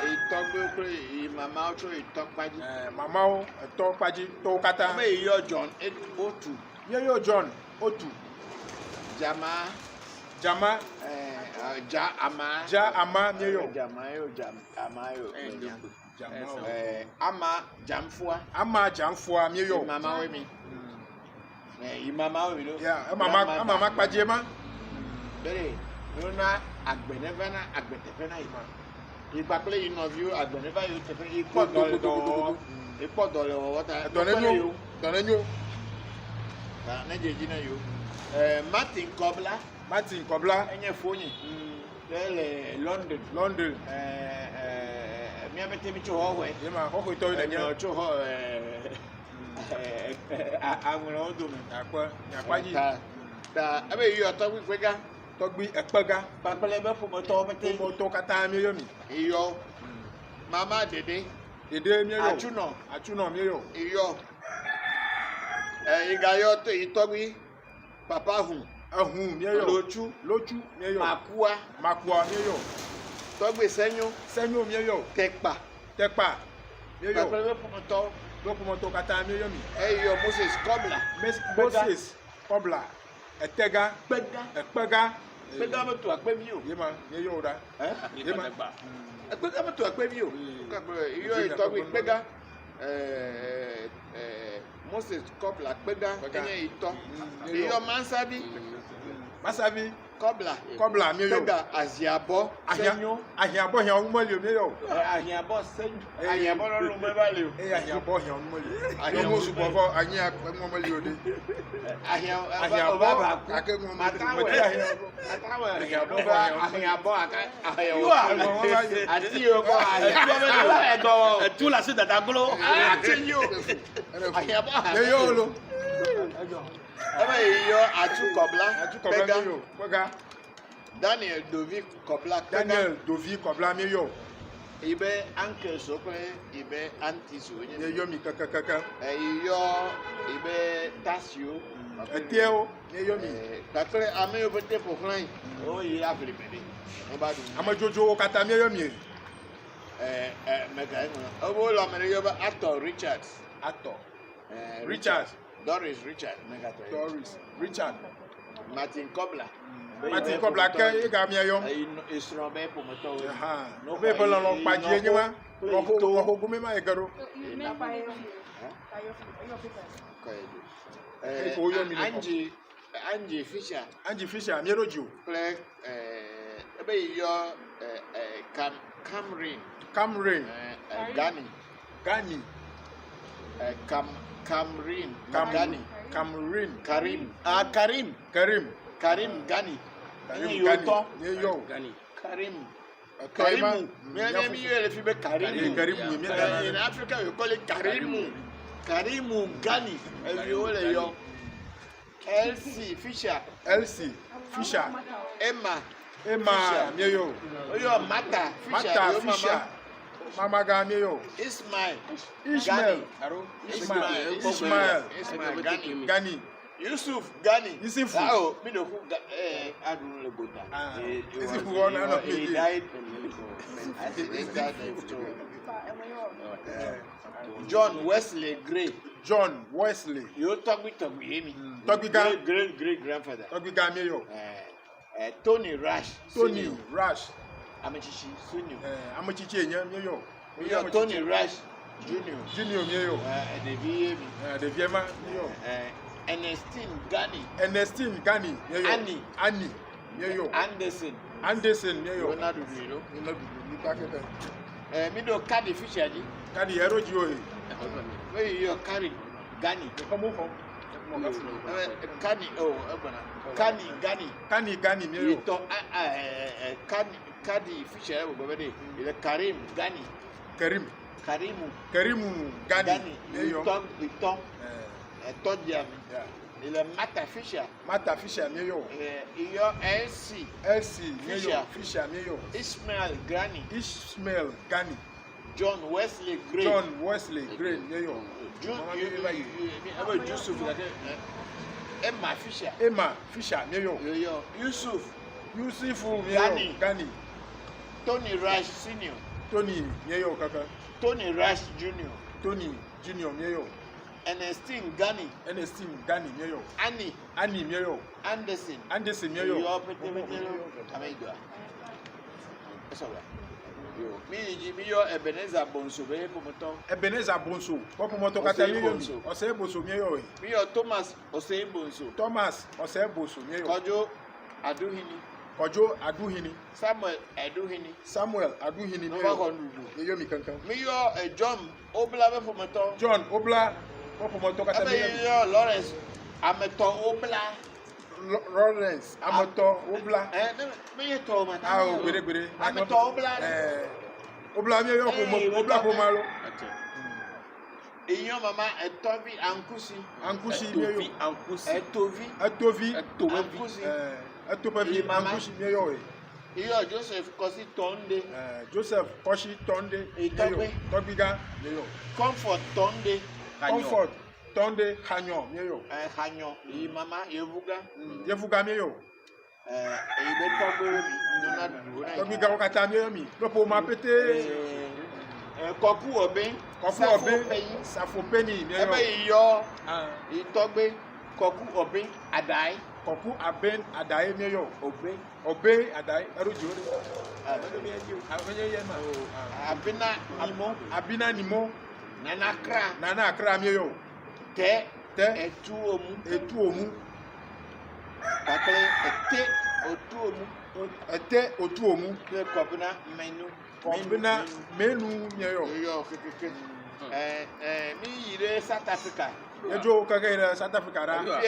Itogbe kure mama ocho itokpaji. Mama o itokpaji to kata. Ebe yo John Otu. Yo John Otu. Jama. Ja ama. Ja ama mieyo. Jamayo amayo. Jamao. Ama jamfua. Ama jamfua mieyo. Mama we mi. Imama we do. Yeah, mama kpajema. Bere, you na agbeneva na agbetefe na ima. Igba play in of you agbeneva you tefe ipo dole wata. Donenyo. Na nejeji na you. Martin Kobla. Enye fonyi. Lele London. Mi abete mi cho ho we. Yema ho to ile Enye cho ho amuna odo mi. Akwaji. Ta abe yi oto wi pega. Togbi epega. Papele be fo moto mete. Moto kata mi yo mi. Iyo. Mama dede. Dede mi yo. Achuno mi yo. Iyo. Igayo to itogbi. Papa hun. Ahun mi yo. Lochu mi yo. Makua mi yo. Togbi senyo mi yo. Tekpa mi yo. Papele be fo moto. Moto kata mi yo mi. Iyo Moses Kobla. Etega. Epega. Pega mo to akpe mi o. Yema mi yo da. Yema. Pega mo to akpe mi o. Iyo itogbi pega. Moses Kobla pega enye ito. Iyo Masabi Kobla mi yo. Pega Ahiabo senyo. Ahiabo hian onmoli mi yo. Ahiabo senyo. Ahiabo lo mo ba le o. Ahiabo hian onmoli. Yo mo subo fo anyi onmoli ode. Ahiabo ba ake mo Ahiabo aka ahiabo. Ati yo ko ahiabo Tu la suite d'aglo. ati yo. Ahiabo. Yo lo. Ebe yo Atu Kobla pega. Daniel Dovi Kobla mi yo. Ibe uncle sokwe ibe auntie so nye yo mi kaka. Iyo ibe Tasio Etieo nye yo mi. Takre ame yo bete pokran. O yi afilipede. O ba du. Amajojo kata mi yo mi. Mega ngo. Obo lo mere yo ba actor Richards. Richard. Doris Richard. Richard. Martin Kobla ke iga mi yo. Isro be pomoto we. No be bolo lo paji enyi wa. Lo gumi ma egaro. Angie Fisher mi roju. Play ebe yo Camrin Gani Karim Gani Karim in Africa we call it Karimu Gani Elsie Fisher Emma miyo yo Mata Fisher Mama ga miyo Ismail Gani Yusuf Gani. Oh, me no who Adun Legota. Yusuf one of he died. John Wesley Gray. You talk with me. Great grandfather. Talk with Gamio. Tony Rush. Amachichi Sunyu. Tony Rush Junior Mio. The Viema Mio. Ernestine Gani. Annie. Anderson. Mido Kadi Fisher. Kadi Hero Joy. Where you carry Gani? Gani. Kadi Fisher. Karim Gani. Karimu Gani. Todiam. Il est Mata Fisher, miyo. Iyo Elsie Fisher, miyo. Ismail Gani. John Wesley Gray, miyo. Yusuf. Emma Fisher, miyo. Yusuf, miyo. Gani. Tony Rush Senior. Tony, miyo kaka. Tony Rush Junior. Junior, miyo. Ernestine Gani. Ernestine Gani meyo. Annie meyo. Anderson meyo. Yo Amega. That's all right. Me yo Ebenezer Bonso be pomoto. Ebenezer Bonso. Pomoto kata meyo. Ose Bonso meyo. Me yo Thomas Ose Bonso. Thomas Ose Bonso meyo. Kojo Aduhini. Samuel Aduhini meyo. Meyo mi kankan. Me yo John Obla be pomoto. John Obla pomoto kata meyo. Me yo Lawrence Ameto Obla. Lawrence Ameto Obla. Me yo to mata. Ah, gbere. Ameto Obla. Obla meyo Obla pomalo. Iyo mama Etovi Ankusi meyo. Etovi Ankusi meyo. Iyo Joseph Kosi Tonde. Joseph Koshi Tonde. Tobiga meyo. Comfort Tonde. Comfort Tonde Hanyo meyo. Hanyo. Iyi mama Yevuga meyo. Ibe Tobiga okata meyo mi. Lopo ma pete. Koku Obin. Safo Penny meyo. Ebe iyo Itogbe Koku Obin Adai. Koku Aben Adai meyo. Obe Adai erujore. Abina Nimo. Nana Akra meyo. Etu omu. Ete otu omu. Kobina menu meyo. Mi yire South Africa. Ejo kagere South Africa ra.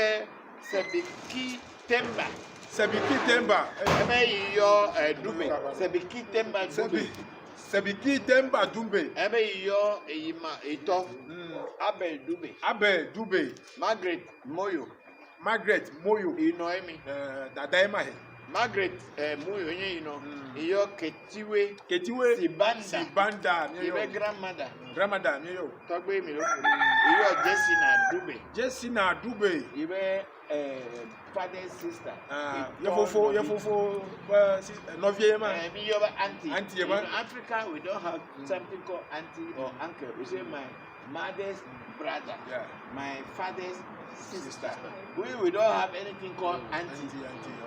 Sebiki Temba. Ebe iyo Dube. Sebiki Temba Dube. Ebe iyo Eyima Ito. Abel Dube. Margaret Moyo. Inoemi. Dadaima he. Margaret Moyo ino. Iyo Ketiwe. Sibanda. Ibe grandmother meyo. Togbe mi lo. Iyo Jessina Dube. Ibe father's sister. Yefofo novie ma. Me your auntie. In Africa we don't have something called auntie or uncle. We say my mother's brother. Yeah. My father's sister. We don't have anything called auntie.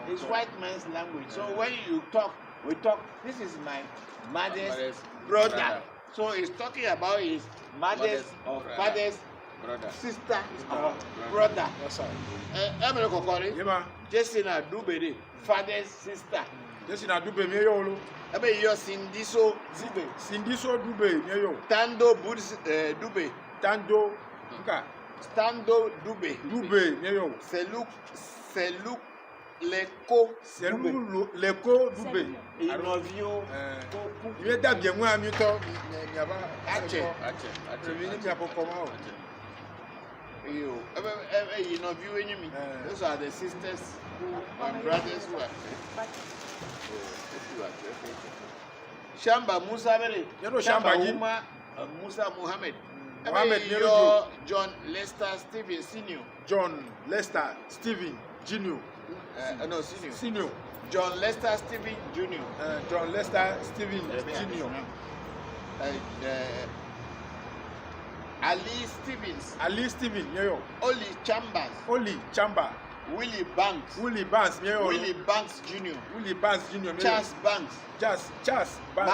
It's white man's language. So when we talk, this is my mother's brother. So he's talking about his mother's or father's sister or brother. Emre Kokori. Yema. Jessina Dube, father's sister. Jessina Dube meyo lo. Ebe yo Sindiso Dube meyo. Tando Dube. Stando Dube meyo. Seluk Leko Dube. Inovio. Ibe da bien mu ami to mi aba. Ache. Mi ni mi apokoma o. Yo, Inovio enyimi. Those are the sisters and brothers who are. Shamba Musa Bere. Shamba Musa Muhammad. Meyo. John Lester Stephen Senior. John Lester Stephen Junior. Senior. John Lester Stephen Junior. John Lester Stephen Junior. Ali Stevens. Meyo. Oli Chambers. Willie Banks. Meyo. Willie Banks Jr. Meyo. Charles Banks. Banks.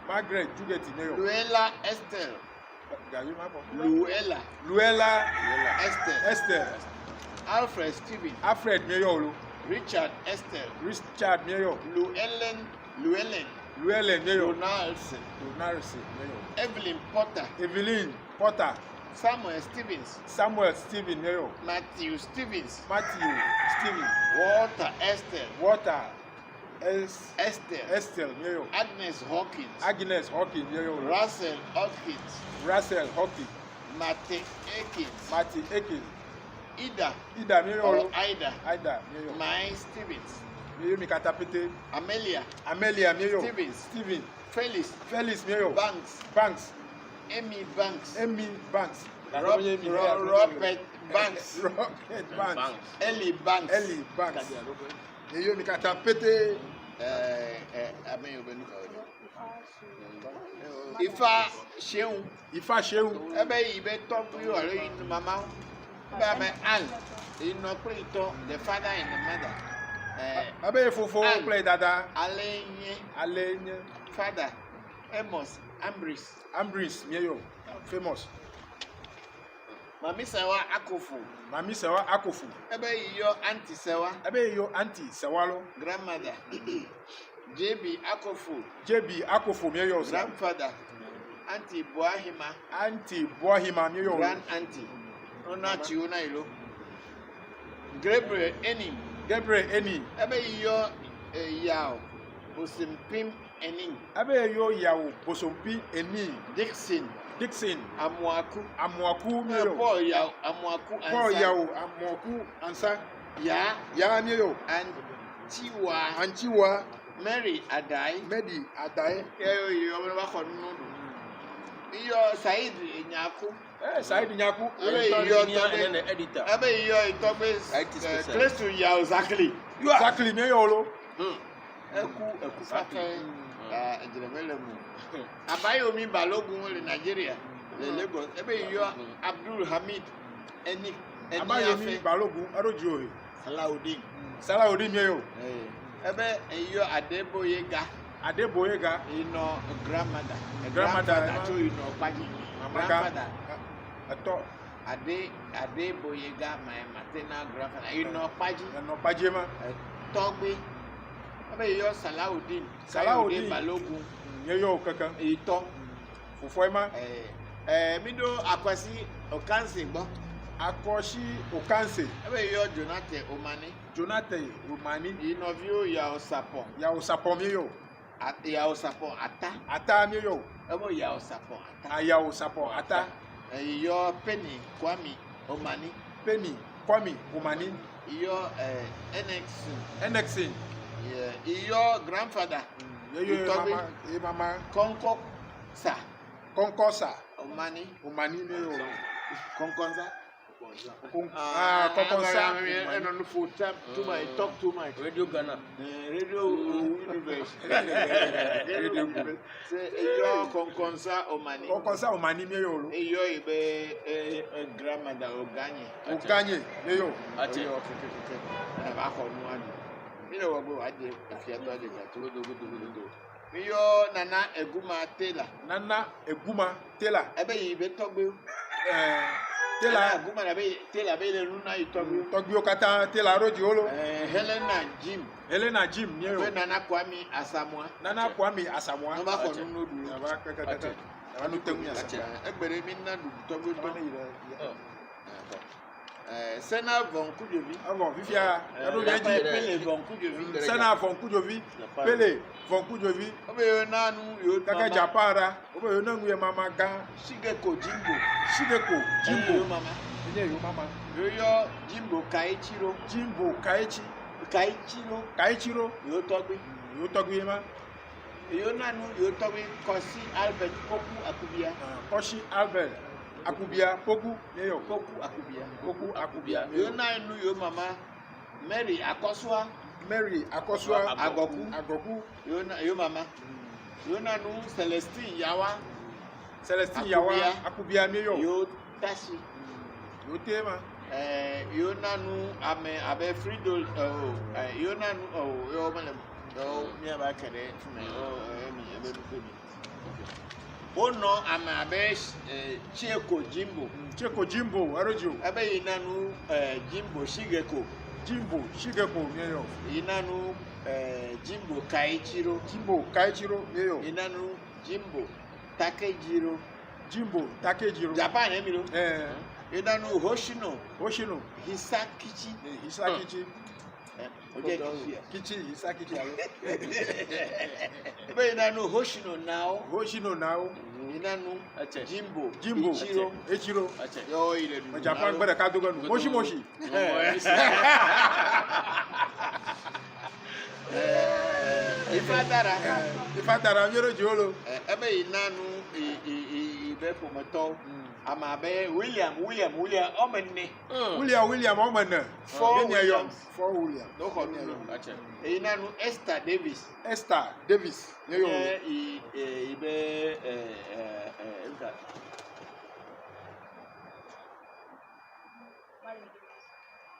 Margaret Dugeti Meyo. Luella Estelle. Estelle. Alfred Meyo. Richard Estelle. Meyo. Llewellyn Meyo. Donaldson. Meyo. Evelyn Potter. Samuel Stevens. Meyo. Matthew Stevens. Estelle Meyo. Agnes Hawkins. Meyo. Russell Hawkins. Matty Akins. Ida Meyo. Ida Meyo. Mai Stevens. Meyo mi katapete. Amelia Meyo. Steven. Felix Meyo. Banks. Emmy Banks. Robert Banks. Ellie Banks. Meyo mi katapete. Ifa Sheun. Ifa Sheun. Ebe yi be talk to you already in mama. Ebe me an. In no to the father and the mother. Abe fofo play dada. Alenye. Father. Amos. Ambris. Mieyo. Famous. Mami Sewa Akofu. Ebe yo auntie Sewalo. Grandmother. JB Akofu Mieyo. Grandfather. Auntie Boahima Mieyo. Grand auntie. Ona chiuna ilo. Gabriel Eni. Ebe yo yao. Bosimpim Eni. Ebe yo yao. Bosompi Eni. Dixon. Amuaku Mieyo. Paul yao. Amuaku Ansa. Ya Mieyo. Antiwa. Mary Adai. Yo Said Nyaku. Said Nyaku. Editor. Ebe yo itobe close to yao exactly. Exactly Mieyo. Eku fake ejiremele mu. Abayomi Balogun le Nigeria. Le Lagos. Ebe yo Abdul Hamid Eni Abayomi Balogun Arojo. Salaudin Mieyo. Ebe yo Adeboyega. Ino grandmother. Acho ino paji. Grandfather. Ato. Adeboyega my maternal grandfather. Ino paji. Ma. Togbe. Ebe yo Salaudin Balogun. Mieyo kaka. Ito. Fufoima. Mido Akwasi Okansi gbo. Ebe yo Jonathan Omani. Inovio Yao Sapon Mieyo. Yao Sapon Ata Mieyo. Ebe Yao Sapon Ata. Yao Sapon Ata. Yo Penny Kwame Omani. Yo Enexin. Yo grandfather. Mama. Konkosa. Omani Mieyo. Konkonza. Konkonsa. And on the full time talk too much. Radio Ghana. Radio Universe. Say yo Konkonsa Omani. Mieyo. Yo ibe grandmother Oganye Mieyo. Ate. Na ba ko nu adu. Mi le wo go ade afiato ade ga to do. Mi yo Nana Eguma Taylor. Ebe yi be togbe. Taylor Taylor be le nuna itogbe. Togbe okata Taylor Rojiolo. Helena Jim Mieyo. Be Nana Kwame Asamoah. No ba ko nu do. Na ba kaka. Anu temu ya sa. Egbere mi na du togbe to. Sena Voncujovi. Vivia. Pele Voncujovi. Sena Voncujovi. Pele Voncujovi. Obe yo nanu yo Kaka Japara. Obe yo nangu ye mama ga. Shigeko Jimbo. Yo mama. Yo mama. Yo Jimbo Kaichiro. Kaichiro. Yo togbe ma. Yo nanu yo togbe Kosi Albert Poku Akubia. Kosi Albert Akubia Poku Mieyo. Poku Akubia. Yo nanu yo mama Mary Akosua Agoku. Yo mama. Yo nanu Celestine Yawa Akubia Mieyo. Yo Tashi. Yo tema. Yo nanu abe Frido yo nanu yo malem. Yo mi aba kere me mi ebe mi. Ono abe Cheko Jimbo Arojo. Abe inanu Jimbo Shigeko Mieyo. Inanu Jimbo Kaichiro Mieyo. Inanu Jimbo Takejiro. Japan emiro. Inanu Hoshino Hisakichi. Hisakichi. Ebe inanu Hoshino now. Inanu Jimbo Ichiro. Yo ile du. Japan bere ka dogo nu. Moshi. Ifadara Mieyo Jiolo. ebe inanu ibe pomoto Amabe William Omene. William Omene. Four Williams. No Inanu Esther Davis. Esther Davis.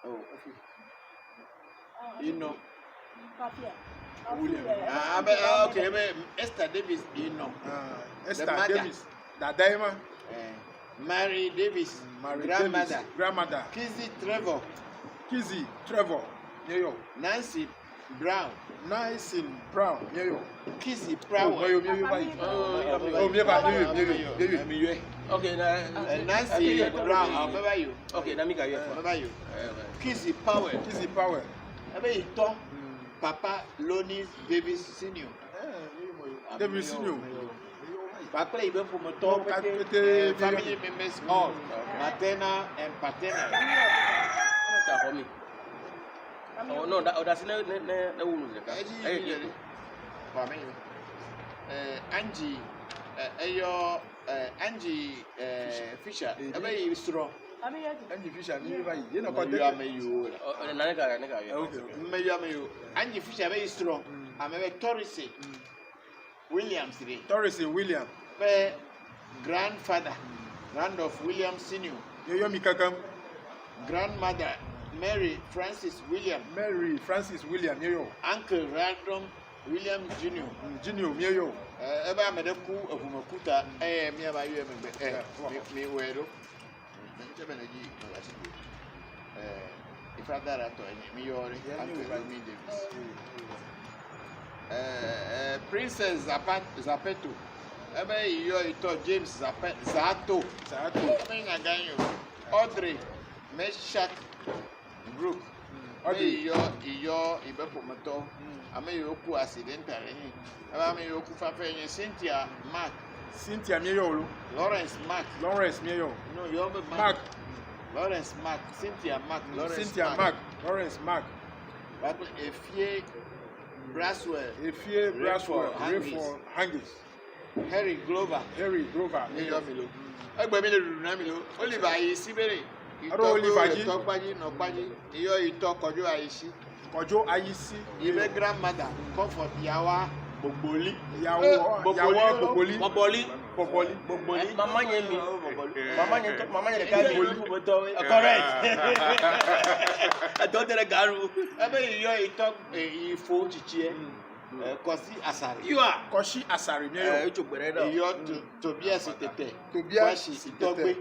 Oh, you know. William. Okay, Esther Davis, you know. Esther Davis. That diamond. Mary Davis, grandmother. Kizzy Trevor. Nancy Brown. Kizzy Brown. Okay, Nancy Brown. How you? Okay, let me go. How about you? Kizzy Powell. Papa Lonis Davis Senior. Davis Senior. Papa even from a top family members all maternal and paternal. For me. Oh no, that's no Angie, Angie Fisher. Very strong. Angie Fisher, you know, Angie Fisher very strong. I'm a Torres Williams today. Torres William. Grandfather, Randolph Williams Senior. Grandmother Mary Francis William. Uncle Random William Junior. Eba medeku ofumakuta mi abayo me wero. Nchebenaji ifadara to mi yori Uncle me Davis. Princess Zapeto. Ebe yo ito James Zato. Audrey Meshach Brook. Iyo ibepomato. Ame yoku accidental. Ame yoku fafenye Cynthia Mieyolo. Lawrence Mark. No, you Mark. Lawrence Mark. Cynthia Mark. Lawrence Mark. But Efie Braswell. Hangis. Harry Glover. Milo. Oliver Isibere. Kojo Ayisi. Ibe grandmother. Comfort Yawa. Bogboli. Mama Yemi. Correct. I don't know the garu. Ebe you talk ifo chichie. Kosi Asari. You are Koshi Asari. You Tobias Tete. Tobias Tete.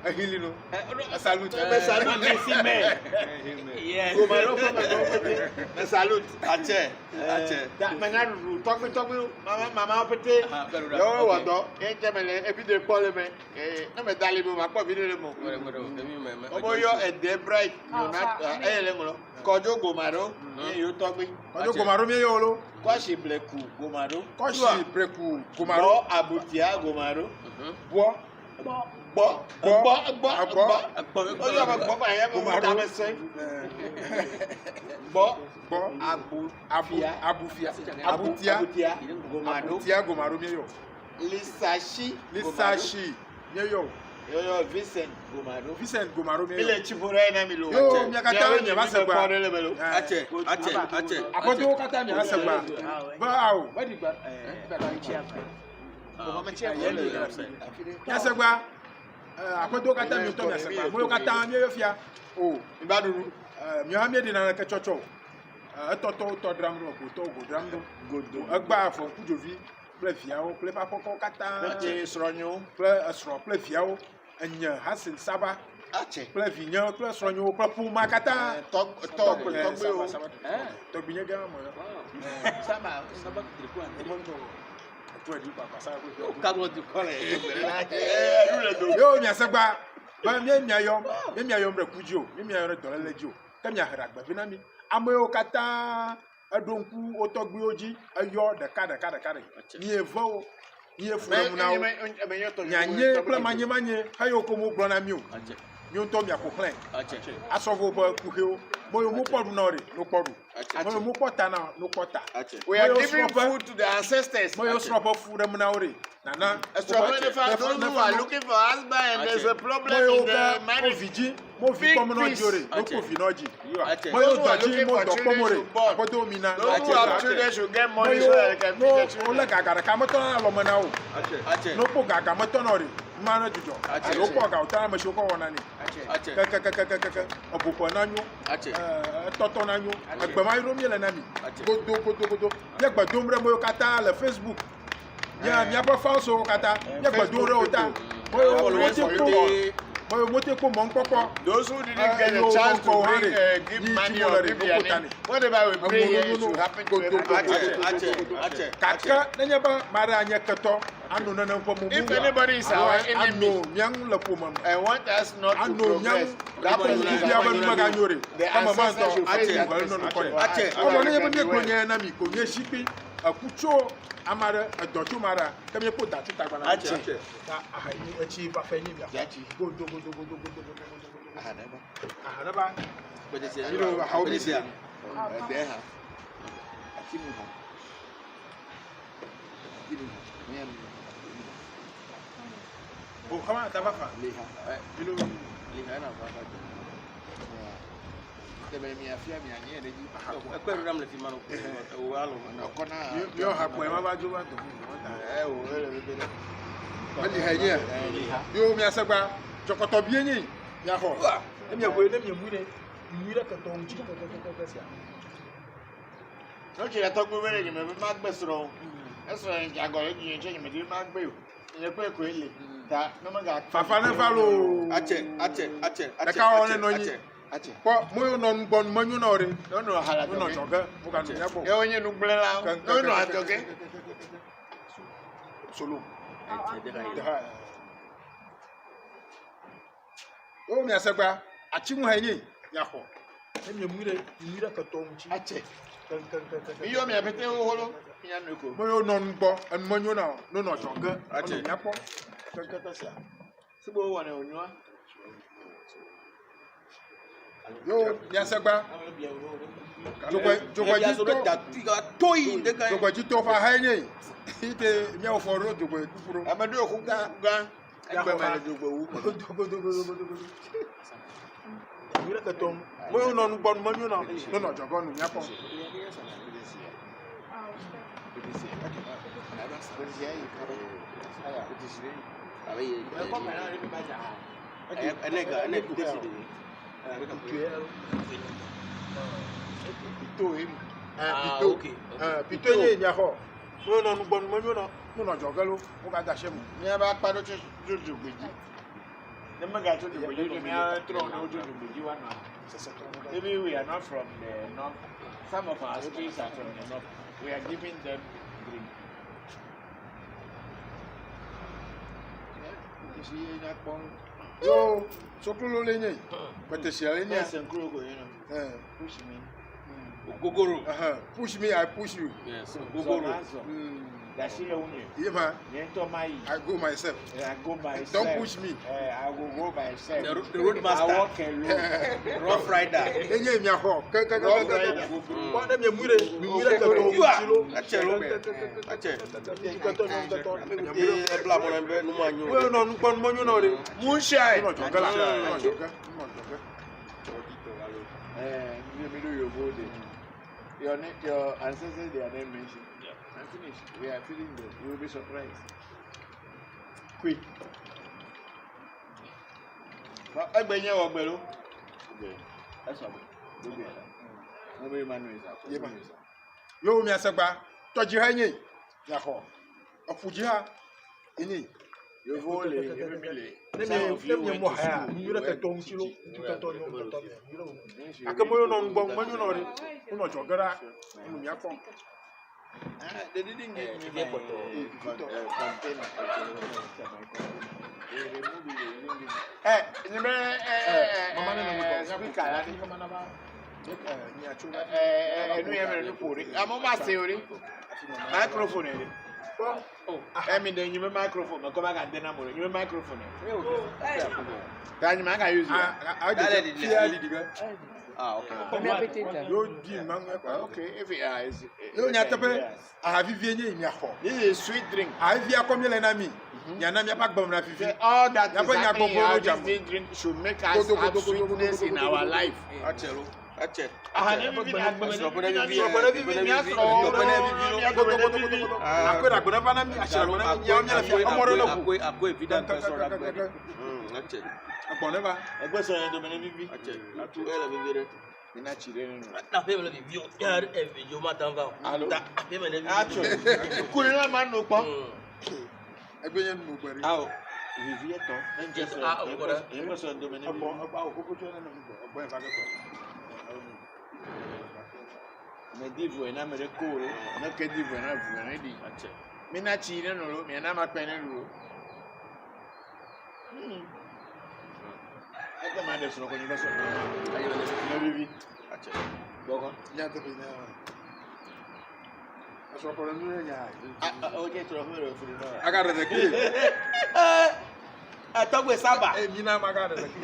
Ahilino. Salute. Yes. Salute. Ache. That man talk mama pete. Yo wado. Enjemele ebi de parliament. No me dalibu ma ko bi de mo. Obo yo e de bright. No na ele mo. Kojo Gomaro. You talk me. Kojo Gomaro mi yolo. Kwashi Bleku Gomaro. Gomaro. Abutia Gomaro. Bo. Abutia Gomaro mi yo. Lisashi yo. Yo Vincent Gomaro mi yo. Ile chipura na mi lo. Yo mi akata mi basegba. Ache. Akoto kata mi basegba. Ba o. Yasegba. Akoto kata mi to mi asegba. Mo kata mi yo fia. O, ibaduru. Mi ha mi di na ke chocho. Etoto to dram ro ko dram do. Agba afo Voncujovi. Ple fiawo, ple papoko kata. Ple sronyo. Ple sro, ple fiawo. Enya Hasin Saba. Ache. Ple vinyo, ple sronyo, ple puma kata. Togbinya ga mo. Saba Yo mi asegba. Ba mi ayom bre kujo. Mi ayom re dolelejo. kemia heragbe binami amewo kata edonku otogbi oji eyo deka ni evo ni efure munawo nyanye kple manye hayo komo gblona mi o mi ŋutɔ miaƒo xlẽ asɔfo ƒe kuxewo moyo mo kpɔ ɖu na o ɖe no kpɔ ɖu moyo mo kpɔ ta na no kpɔ ta we are giving food to the ancestors moyo srɔ̃ ƒe fu ɖem na o ɖe nana those who are looking for husband and there's a problem in the marriage mo vi kpɔm na ɔdzi o ɖe no ko vi na ɔdzi moyo dɔdzi mo dɔ kpɔm o ɖe akpɔtɔ mi na those who have children should get money so that they can feed the children wole gaga ɖeka metɔ na lɔme na o no kpɔ gaga metɔ na o ɖe ma ne dzidzɔ alo kpɔ ga o ta na me si wokɔ wɔna ne kɛkɛkɛkɛkɛ eƒoƒo na nyo tɔtɔ na nyo egbema yi ɖo mi le na mi godo ye gbe dom ɖe moyo katã le Facebook nye miaƒe fãwo katã ye gbe dom ɖe wo ta moyo mote kpɔ mɔ ŋkpɔkpɔ those who didn't get a chance to bring give money or give their name whatever we pray here it should happen to everybody kake nenye be ma ɖe anye ketɔ ano nene ƒe mumu if anybody is our enemy ano miaŋu le ƒome me and want us not to progress that person is bia be nume ga nyo ɖe kama ma ŋutɔ ŋgɔli nɔnɔ kɔ ɖe ɔmɔ nenye be miegblɔ nye na mi ko nye zikpi ekutso ame aɖe edɔ tso ma ɖe ke miekpɔ datu tagbana etsi va fɛ nyi bia godo aha ne ba yino ahawo bi sia o kama ta va fa yino yo ha po ma ba jo ba to mali ha nye yo mi asagba jokoto bi enyi ya ho e mi egwe ne mi mu re ka to nji ka sia no che to gbe mere me ma gbe soro eso en ja go yin che me di ma gbe o ye pe ko ile ta no ma ga fafa ne fa lo ache e ka o ne no nyi kpɔ moyo nɔ nugbɔnu menyo na o ɖe no hala nɔ adzɔge mo ka nu nya kpɔ ye wonye nugble la no adzɔge solo o mi asegba atsi ŋu ha nye ya xɔ e mi mu ɖe ketɔ ŋuti ache mi yo mi apete wo holo ya no ko moyo nɔ nugbɔ enu menyo na o no nɔ adzɔge nɔ nya kpɔ keke sia sibo wo ne onyoa yo miasegba jogbedzitɔ fa ha nye ite miawo fɔ ɖo dzogbe kukuro ame ɖo ku gã egbe me le dzogbe wu mi ɖe ketɔ moyo nɔ nugbɔnu menyo na no nɔ adzɔge nu miakpɔ pito ye nya xɔ moyo nɔ nugbɔnu menyo na no nɔ adzɔge lo wo ka da se mu mi ba kpa do tso dzogbe dzi ne me ga tso dzogbe dzi mi a trɔ ne wo tso dzogbe dzi wa na maybe we are not from the north some of our streets are from the north we are giving them green yo sokolo le nye bete sia le nye yes nkuro ko yin no push me Gogoro. Push me, I push you. Yes, Gogoro. Yeah, man. I go myself. Don't push me. I will go myself. The road master. I walk alone. Rough rider. Your ancestors, their name mentioned. Yeah. And finish. We are feeling them. You will be surprised. Quick. That's what nobody man is up. Yo, me asagba. Toji ha nyi. Ya ho. Ofuji ha. Ini. You vole, you mele. Let mo ha. You le keto nsilo. Tu keto no keto. Akamoyo no ngbo manyo no re. Uno jogara. Mu nya fon. They didn't give me container. enu ya mere nupuri amoma seori microphone ele I mean then you microphone ma come can dena more you microphone can you can use okay if it is you nyatape I have vivie nya ho this is a sweet drink I via come le na mi nya na mi pak bom na fifi all that is happening this drink should make us have sweetness in our life Ache. me divu na mere koro na ke divu na vu na di ache me na chi ne no me na ma pen ro e ko ma de so ko ni ba so ayo na bibi ache boko nya to bi na aso ko no nya o ke tro ho ro fu na agara de ki Atogwe saba. Mi na magara de ki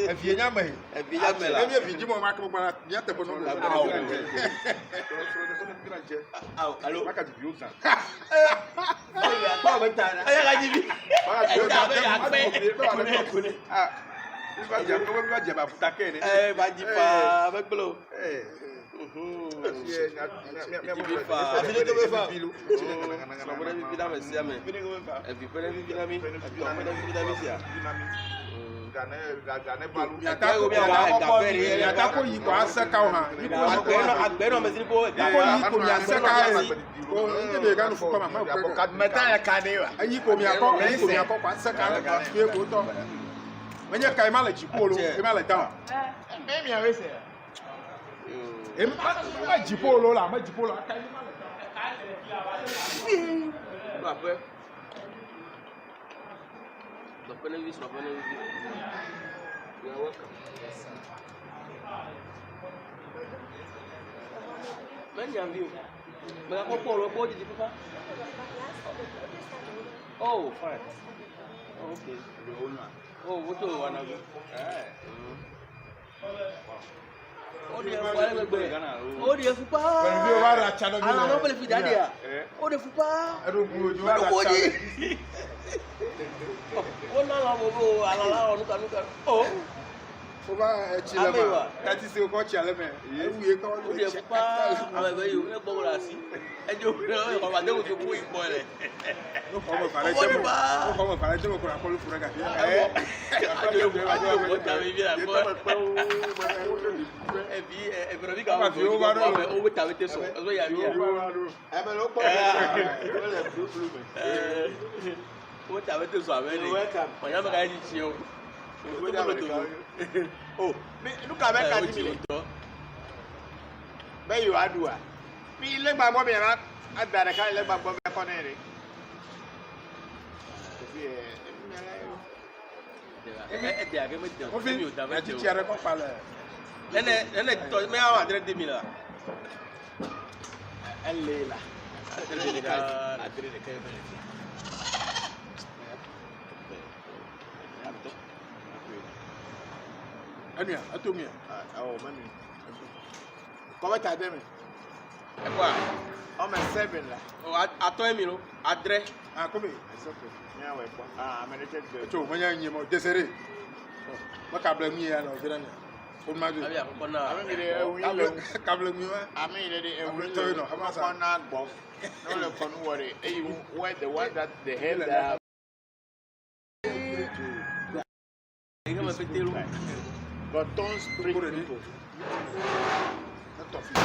e vie nya mai E vi ya mela. e mi vi jimo ma ko gba ya te bo no Allo. maka di biusa Ba ba ta na. Aya ga jibi. ba je ba futa ke ni Ba ji pa ba glo. ma jipolo la ma jipolo aka ni male Ba pe. Do pene vis. You are welcome. Men yang view. Ba ko polo ko ji papa. Oh, fine. Okay. Oh, what do you want to do? O de fupá gbegbe o de fupá pẹ̀lú bí o bá ra chalo mi ala no pele fi dade a o de fupá ẹ̀rọ bu ojú wa ra o chalo de o na la bo ala la o nuka o o bá echi le ma ka ti se o ko chi ale me e wuye ko o de fupá ala be yo e gbo ra si e jo o ko ba de o ti ku ipo re no ko mo fare je mo o ko mo fare je mo ko ra ko lu fura ga bi o ta mi bi la ko pero vi ka o ta vete so o ya mi e me lo po o ta vete so ave ni o ya me ka ni chi o oh me look at ka di mi be you adua mi le gbagbo mi ma adare ka le gbagbo me ko ni re o fi ti ti are ko pa le nene to me a adre de mi la elela adre de ka ania atomia oh mami ko ba ta de mi e kwa o me 7 la o ato emi lo adre ah come it's okay me awe po me ne take the to mo nya nyi mo desere ma ka bla mi ya no vira ni o ma ju abi akoko na ame mi de ewi le ka bla mi wa ame ile de ewi to no ha ma sa ko na gbo no le ko no worry where the one that the head that ina me petelo but don't spring people not of you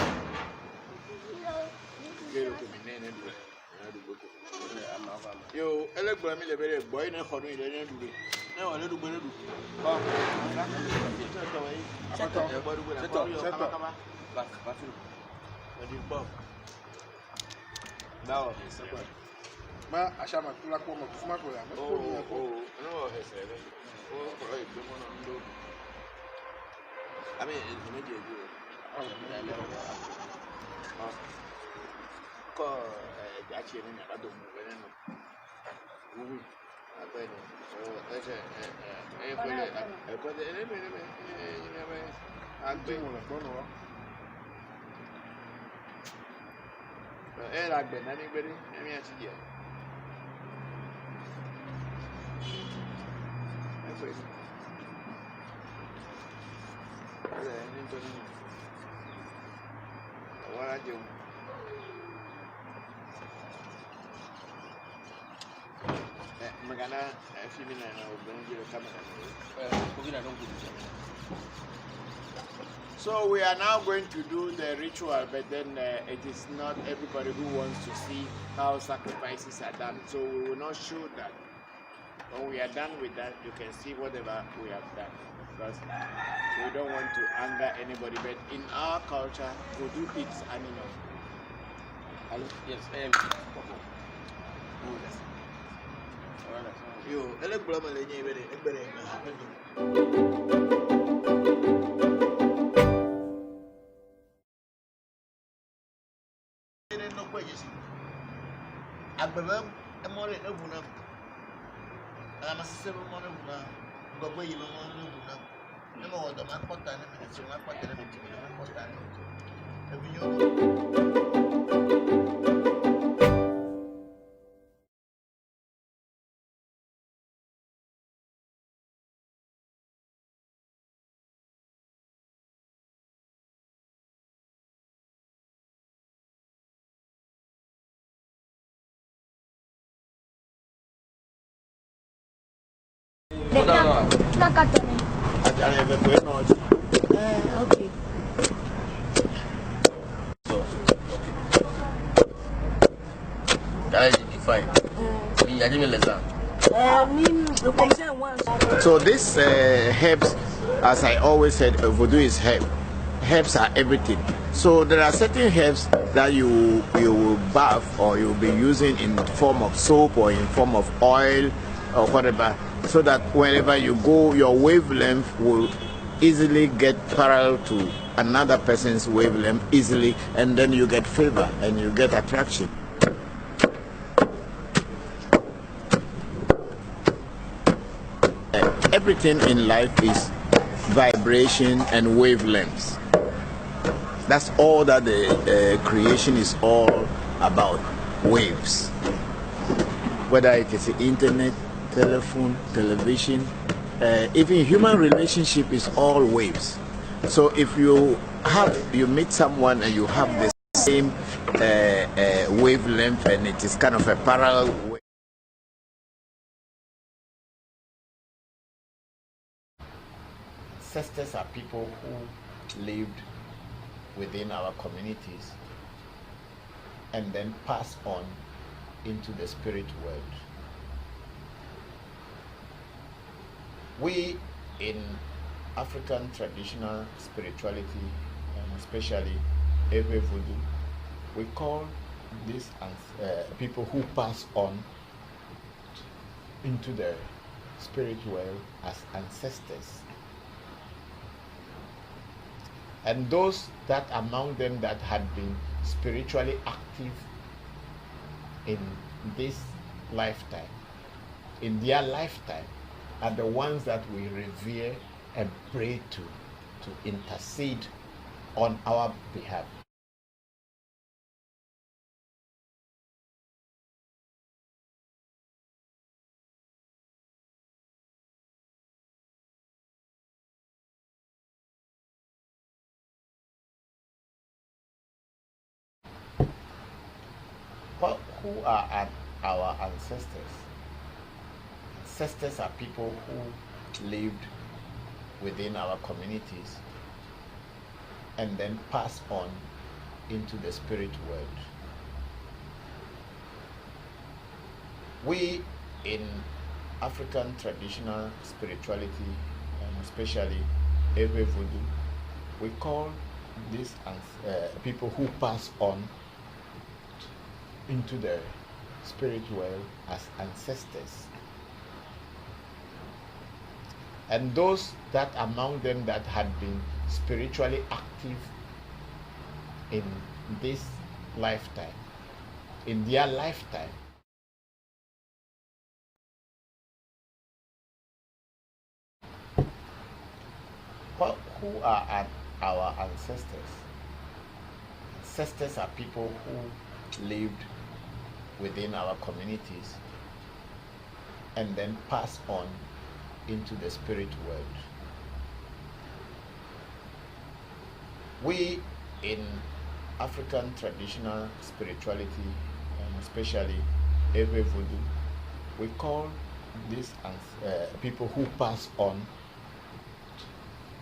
gero ko mi nene dure na du boko yo elegbo mi le bere gbo ina khonu ile ne dure na wa le du gbo ne du ba ma ashama kula ko mo fuma ko ya oh no hesere oh ko e gbe mo na ndo I mean, it's immediate. So we are now going to do the ritual, but then it is not everybody who wants to see how sacrifices are done. So we will not show that. When we are done with that, you can see whatever we have done. Because we don't want to anger anybody. But in our culture, vodu eats animals. Hello? Yes, I am. Okay. So this herbs, as I always said, voodoo is herb. Herbs are everything. So there are certain herbs that you will bath or you will be using in form of soap or in form of oil or whatever, so that wherever you go, your wavelength will easily get parallel to another person's wavelength easily, and then you get favor and you get attraction. Everything in life is vibration and wavelengths. That's all that the creation is all about, waves. Whether it is the internet, telephone, television, even human relationship is all waves. So if you meet someone and you have the same wavelength and it is kind of a parallel wave. Ancestors are people who lived within our communities and then passed on into the spirit world. We in African traditional spirituality, and especially Ewe Voodoo, we call these people who pass on into the spirit world as ancestors. And those that among them that had been spiritually active in this lifetime, in their lifetime, are the ones that we revere and pray to intercede on our behalf. Who are our ancestors? Ancestors are people who lived within our communities and then passed on into the spirit world. We in African traditional spirituality, and especially Ewe Voodoo, we call these people who pass on into the spirit world as ancestors. And those that among them that had been spiritually active in this lifetime, in their lifetime. Who are our ancestors? Ancestors are people who lived within our communities and then passed on into the spirit world. We in African traditional spirituality, and especially Ewe vodu, we call these people who pass on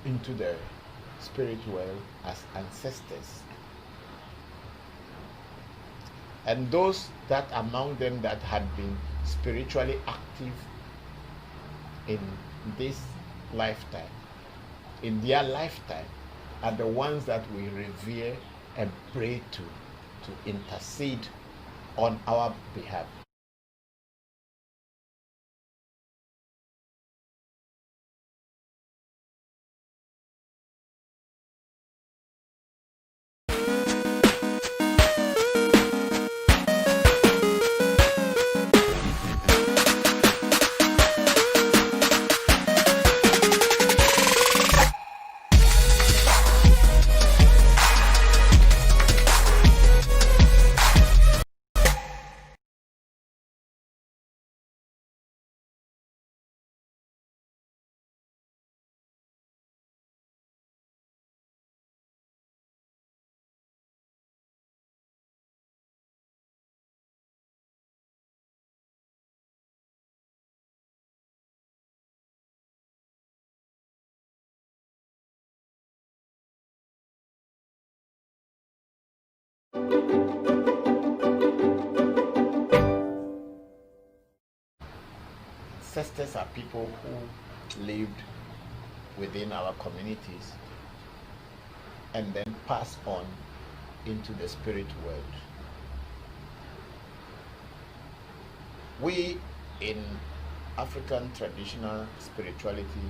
into the spirit world as ancestors. And those that among them that had been spiritually active in this lifetime, in their lifetime, are the ones that we revere and pray to intercede on our behalf. Ancestors are people who lived within our communities and then passed on into the spirit world. We in African traditional spirituality,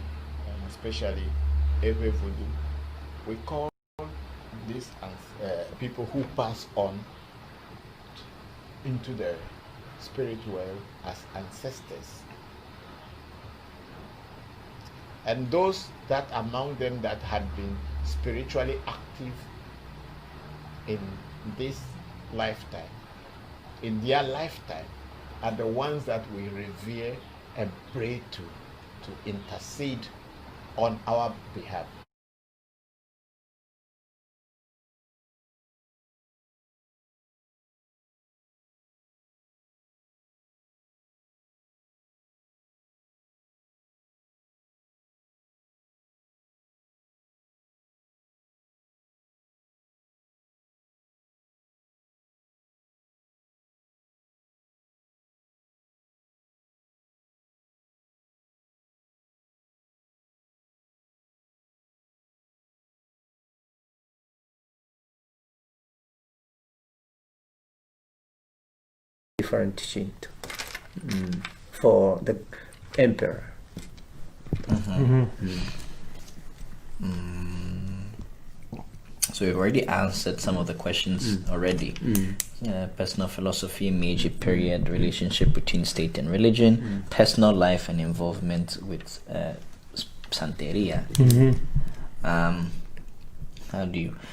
and especially Ewe vodu, we call these people who pass on into the spirit world as ancestors. And those that among them that had been spiritually active in this lifetime, in their lifetime, are the ones that we revere and pray to intercede on our behalf. Different Shinto for the emperor. So we've already answered some of the questions already. Personal philosophy, Meiji period, relationship between state and religion, personal life and involvement with Santeria.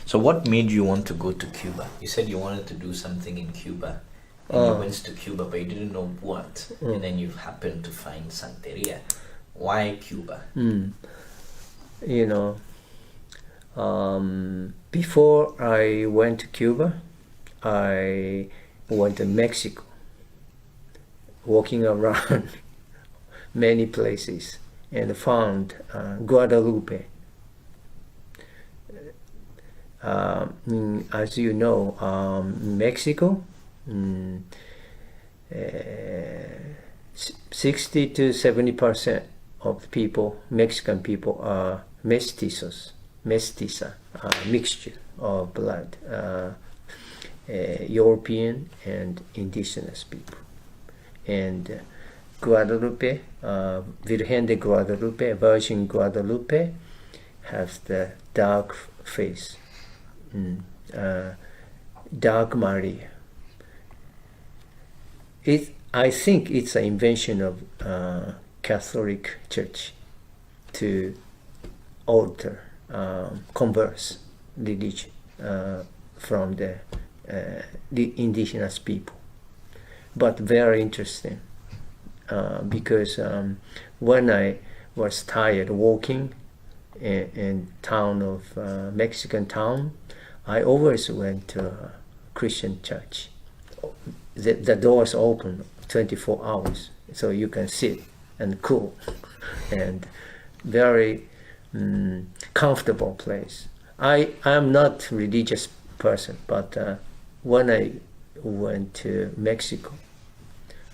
So what made you want to go to Cuba? You said you wanted to do something in Cuba. And you went to Cuba, but you didn't know what. And then you happened to find Santeria. Why Cuba? You know, before I went to Cuba, I went to Mexico, walking around many places, and found Guadalupe. As you know, Mexico, 60 to 70% of people, Mexican people, are mestiza, mixture of blood, European and indigenous people. And Guadalupe, Virgen de Guadalupe, Virgin Guadalupe, has the dark face. Dark Maria. I think it's an invention of Catholic Church to alter, converse religion from the indigenous people. But very interesting because when I was tired walking in town of Mexican town, I always went to a Christian church. The doors open 24 hours, so you can sit and cool, and very comfortable place. I am not religious person, but when I went to Mexico,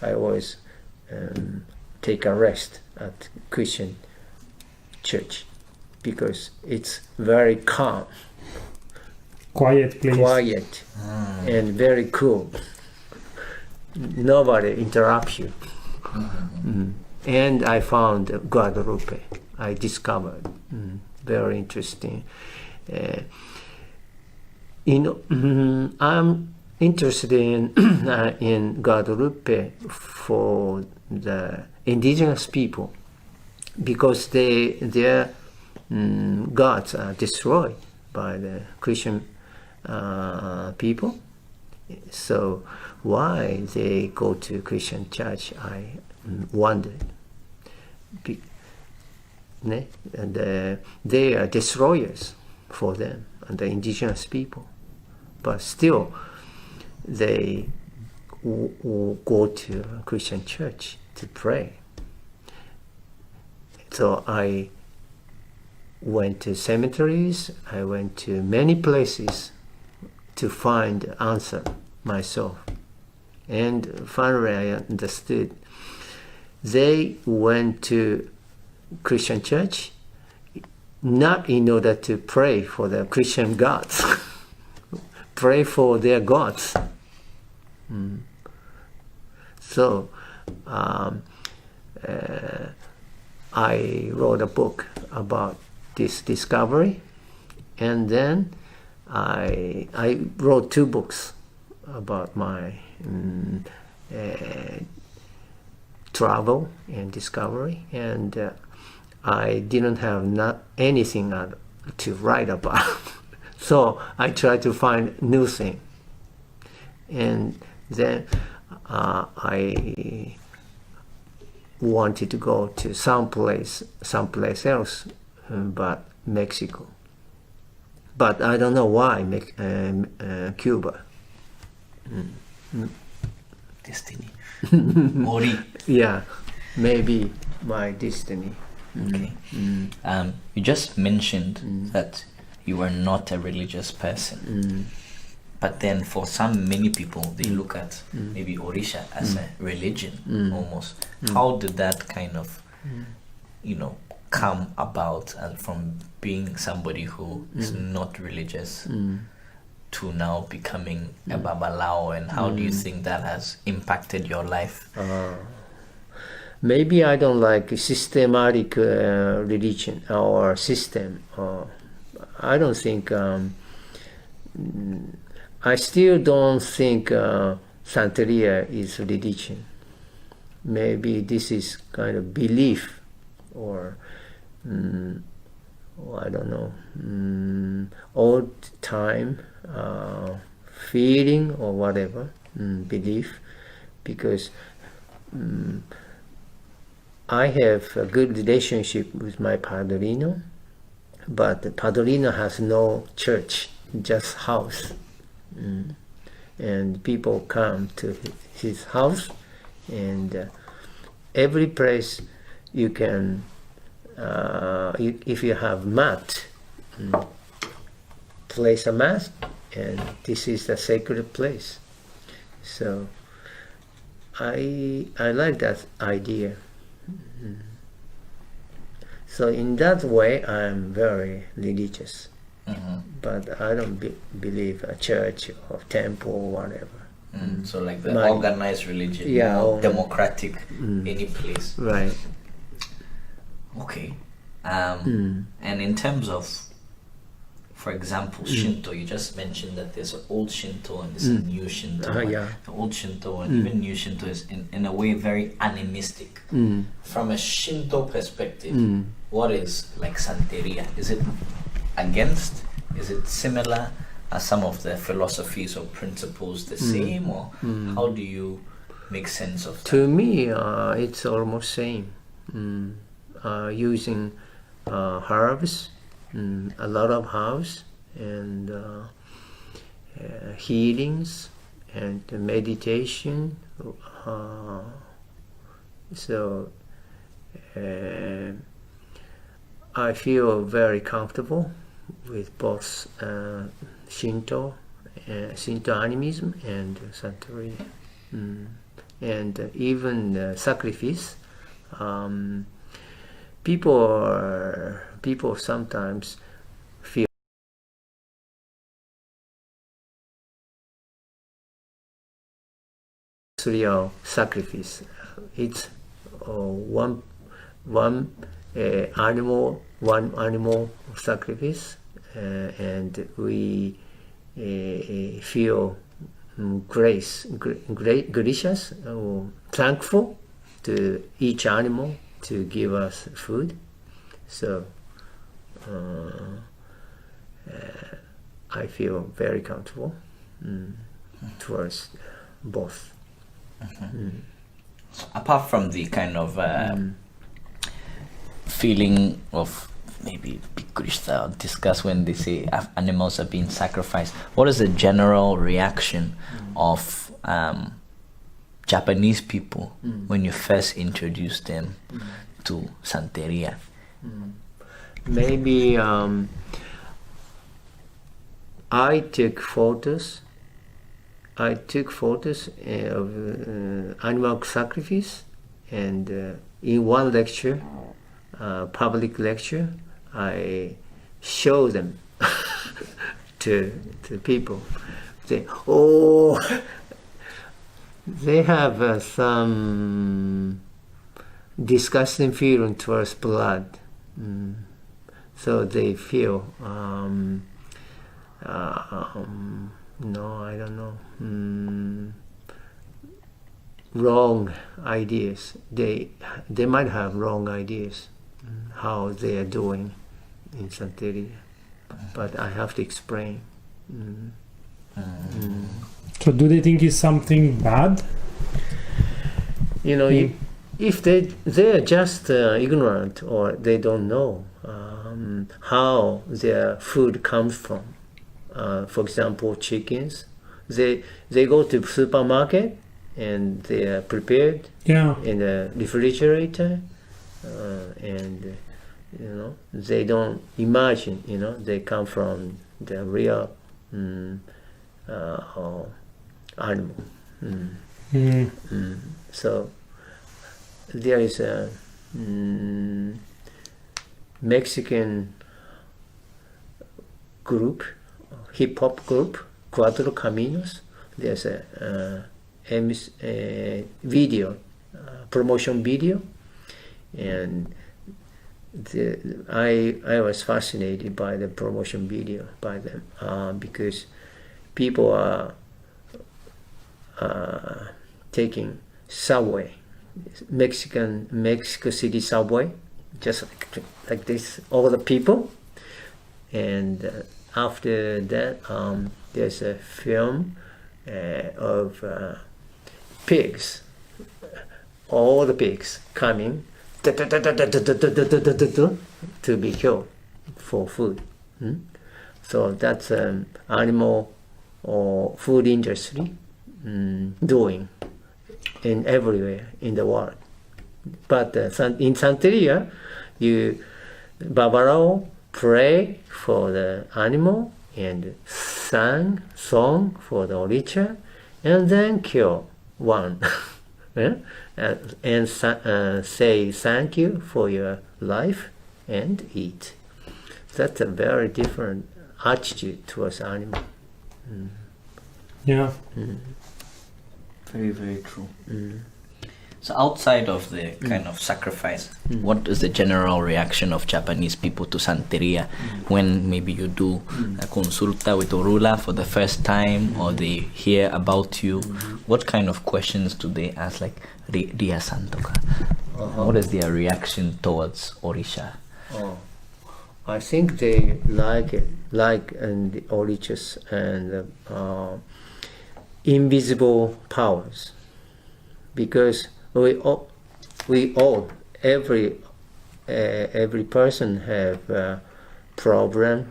I always take a rest at Christian church because it's very calm, quiet place, quiet, and very cool. Nobody interrupts you. And I found Guadalupe. I discovered very interesting. I'm interested in Guadalupe for the indigenous people because their gods are destroyed by the Christian people. So why they go to Christian church, I wondered. And they are destroyers for them and the indigenous people, but still they go to a Christian church to pray. So I went to cemeteries, I went to many places to find the answer myself. And finally I understood. They went to Christian church not in order to pray for the Christian gods, pray for their gods. So I wrote a book about this discovery, and then I wrote 2 books about my travel and discovery, and I didn't have anything to write about. So I tried to find new thing, and then I wanted to go to someplace else, but Mexico. But I don't know why Cuba. Destiny. Mori. Yeah, maybe my destiny. Okay. You just mentioned that you were not a religious person. But then for many people, they look at maybe Orisha as a religion almost. How did that kind of, come about from being somebody who is not religious to now becoming a Babalao, and how do you think that has impacted your life? Maybe I don't like systematic religion or system. I don't think, I still don't think Santeria is religion. Maybe this is kind of belief or I don't know, old time feeling or whatever, belief, because I have a good relationship with my padrino, but the padrino has no church, just house. And people come to his house, and every place you can, if you have mat, place a mat, and this is the sacred place. So I like that idea. So in that way, I'm very religious. But I don't believe a church or temple or whatever. So like the organized religion, democratic, any place. Right. Okay. And in terms of For example, Shinto, you just mentioned that there's an old Shinto and there's a new Shinto. Yeah. The old Shinto and even new Shinto is in a way very animistic. From a Shinto perspective, what is like Santeria? Is it against? Is it similar? Are some of the philosophies or principles the same, or how do you make sense of that? To me, it's almost same. Using herbs, a lot of herbs, and healings and meditation. So I feel very comfortable with both Shinto animism and Santeria, and even sacrifice. People sometimes feel real sacrifice. It's one animal sacrifice, and we feel gracious or thankful to each animal to give us food. So I feel very comfortable towards both. Apart from the kind of feeling of maybe Krishna discuss when they say animals are being sacrificed, what is the general reaction of Japanese people when you first introduce them to Santeria? Maybe I took photos of animal sacrifice, and in one lecture, public lecture, I show them to people. They have some disgusting feeling towards blood, so they feel no, I don't know, wrong ideas. They might have wrong ideas how they are doing in Santeria, but I have to explain. So do they think it's something bad? You know, if they're just ignorant, or they don't know how their food comes from. For example, chickens. They go to supermarket and they are prepared in the refrigerator, and they don't imagine they come from the real animal. So there is a Mexican group, hip hop group, Cuatro Caminos. There's a video, promotion video, and I was fascinated by the promotion video by them because people are taking subway, Mexico City subway, just like this, all the people, and after that there's a film of pigs, all the pigs coming to be killed for food. So that's animal or food industry doing in everywhere in the world. But in Santeria, you Babaro pray for the animal and sing song for the oricha, and then kill one and say thank you for your life and eat. That's a very different attitude towards animal. Yeah. Very, very true. So outside of the kind of sacrifice, what is the general reaction of Japanese people to Santeria when maybe you do a consulta with Orula for the first time, or they hear about you? What kind of questions do they ask, like Ria Santoka? What is their reaction towards Orisha? I think they like it, and the orishas and invisible powers, because we all every person have a problem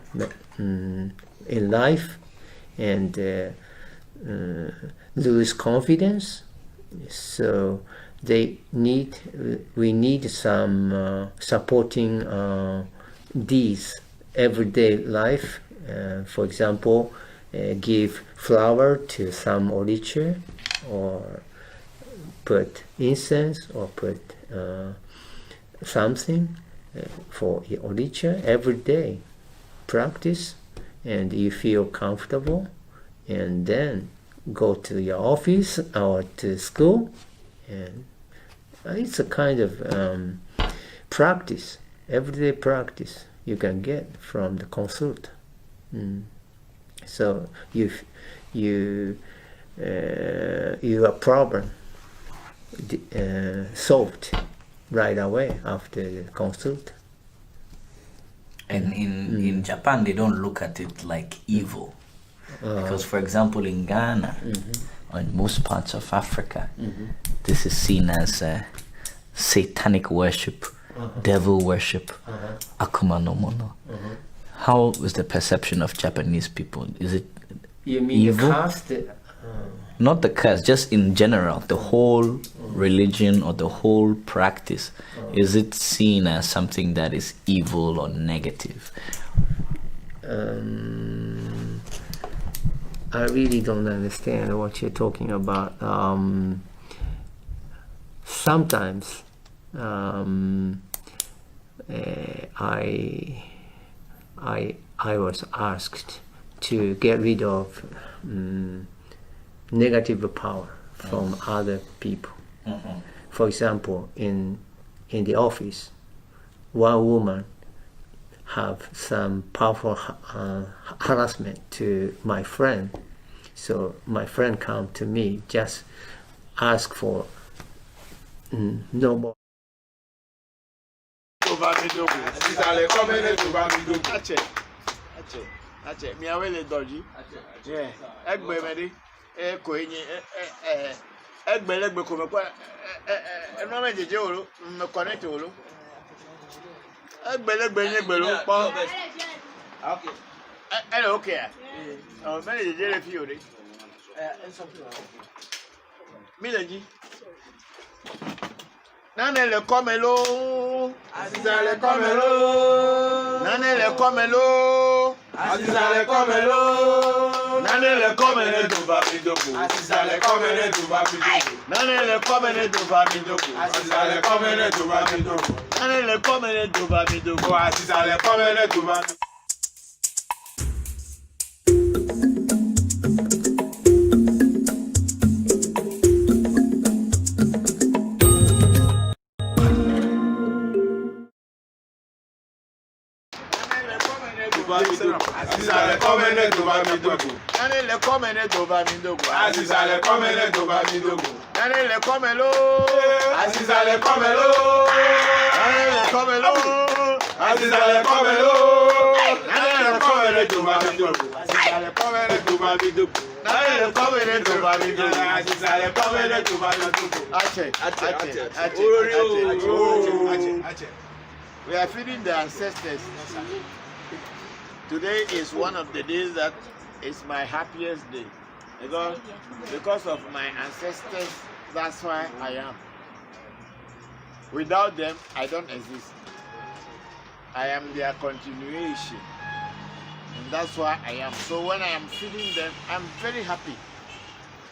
in life and lose confidence, so we need some supporting these everyday life. For example, give flower to some orisha, or put incense, or put something for orisha every day. Practice, and you feel comfortable, and then go to your office or to school, and it's a kind of practice, everyday practice you can get from the consult. So your problem solved right away after the consult. And in Japan, they don't look at it like evil. Because, for example, in Ghana, or in most parts of Africa, this is seen as satanic worship, devil worship, akuma no mono. How is the perception of Japanese people? Is it You mean evil? the caste? Not the caste, just in general, the whole religion or the whole practice. Is it seen as something that is evil or negative? I really don't understand what you're talking about. Sometimes I was asked to get rid of negative power from other people. For example, in the office, one woman have some powerful harassment to my friend. So my friend come to me, just ask for no more. Mi awele doji. Egbe medi. Ko yin egbelegbe ko mepo eno mejeje oro me connect oro. Egbelegbe yin gbero po. Okay. Hello, okay. Oh, mejeje le fi ore. Mileji. Nane le komelo. Aziza le komelo. Nane le komelo. Aziza le komelo. Nane le komele do ba mi dogo. Aziza le komele do ba mi dogo. Nane le komele do ba mi dogo. Aziza le komele do ba mi dogo. Nane le komele do ba mi dogo. Aziza le komele do ba mi dogo. Aziza le komele do ba mi dogo. Nane le komele do ba mi dogo. Aziza le komele do ba mi dogo. Nane le komelo. Aziza le komelo. Nane le komelo. Aziza le komelo. Nane le komele do ba mi dogo. Aziza le komele do ba mi dogo. Nane le komele do ba mi dogo. Aziza le komele do ba mi dogo. Ache. We are feeding the ancestors. Today is one of the days that is my happiest day. Because of my ancestors, that's why I am. Without them, I don't exist. I am their continuation. And that's why I am. So when I am feeding them, I'm very happy.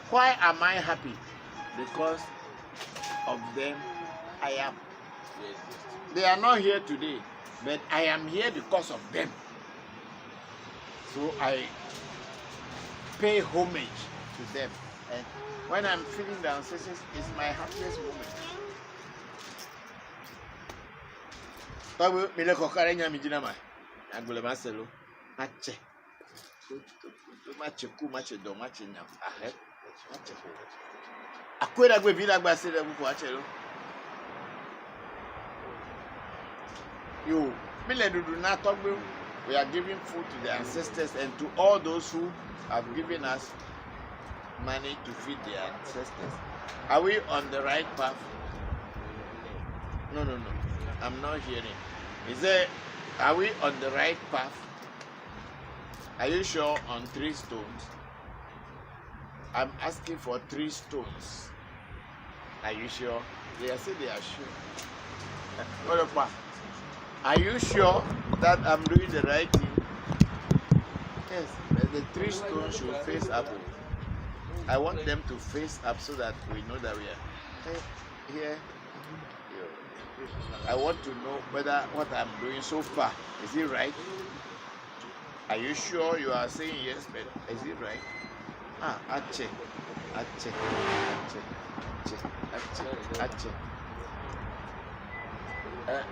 Why am I happy? Because of them, I am. They are not here today, but I am here because of them. So I pay homage to them. And when I'm feeling the ancestors, it's my happiest moment. Kabu mile kokare nya mijina ma. Agule maselo. Mache. Mache ku mache do mache nya. Ahe. Mache ku. Akwera gbe bila gba sele ku ache lo. Yo, mile dudu na togbe. We are giving food to the ancestors and to all those who have given us money to feed their ancestors. Are we on the right path? No. I'm not hearing. Are we on the right path? Are you sure on 3 stones? I'm asking for 3 stones. Are you sure? They say they are sure. Are you sure that I'm doing the right thing? Yes, the 3 stones should face up. I want them to face up so that we know that we are here. I want to know whether what I'm doing so far, is it right? Are you sure you are saying yes, but is it right? Ache.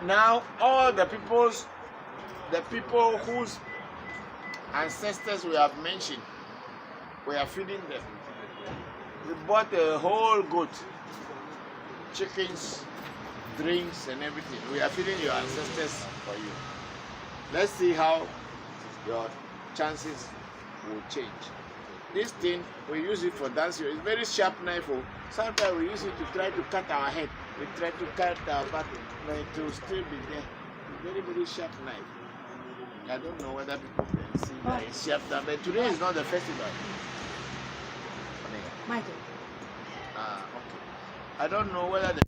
Now all the people whose ancestors we have mentioned, we are feeding them. We bought a whole goat, chickens, drinks and everything. We are feeding your ancestors for you. Let's see how your chances will change. This thing, we use it for dancing. It's very sharp knife. Sometimes we use it to try to cut our head. We try to cut our back, but it will still be there. Very, very sharp knife. I don't know whether people can see that it's sharp knife, but today is not the festival. Michael. Okay. I don't know whether you can.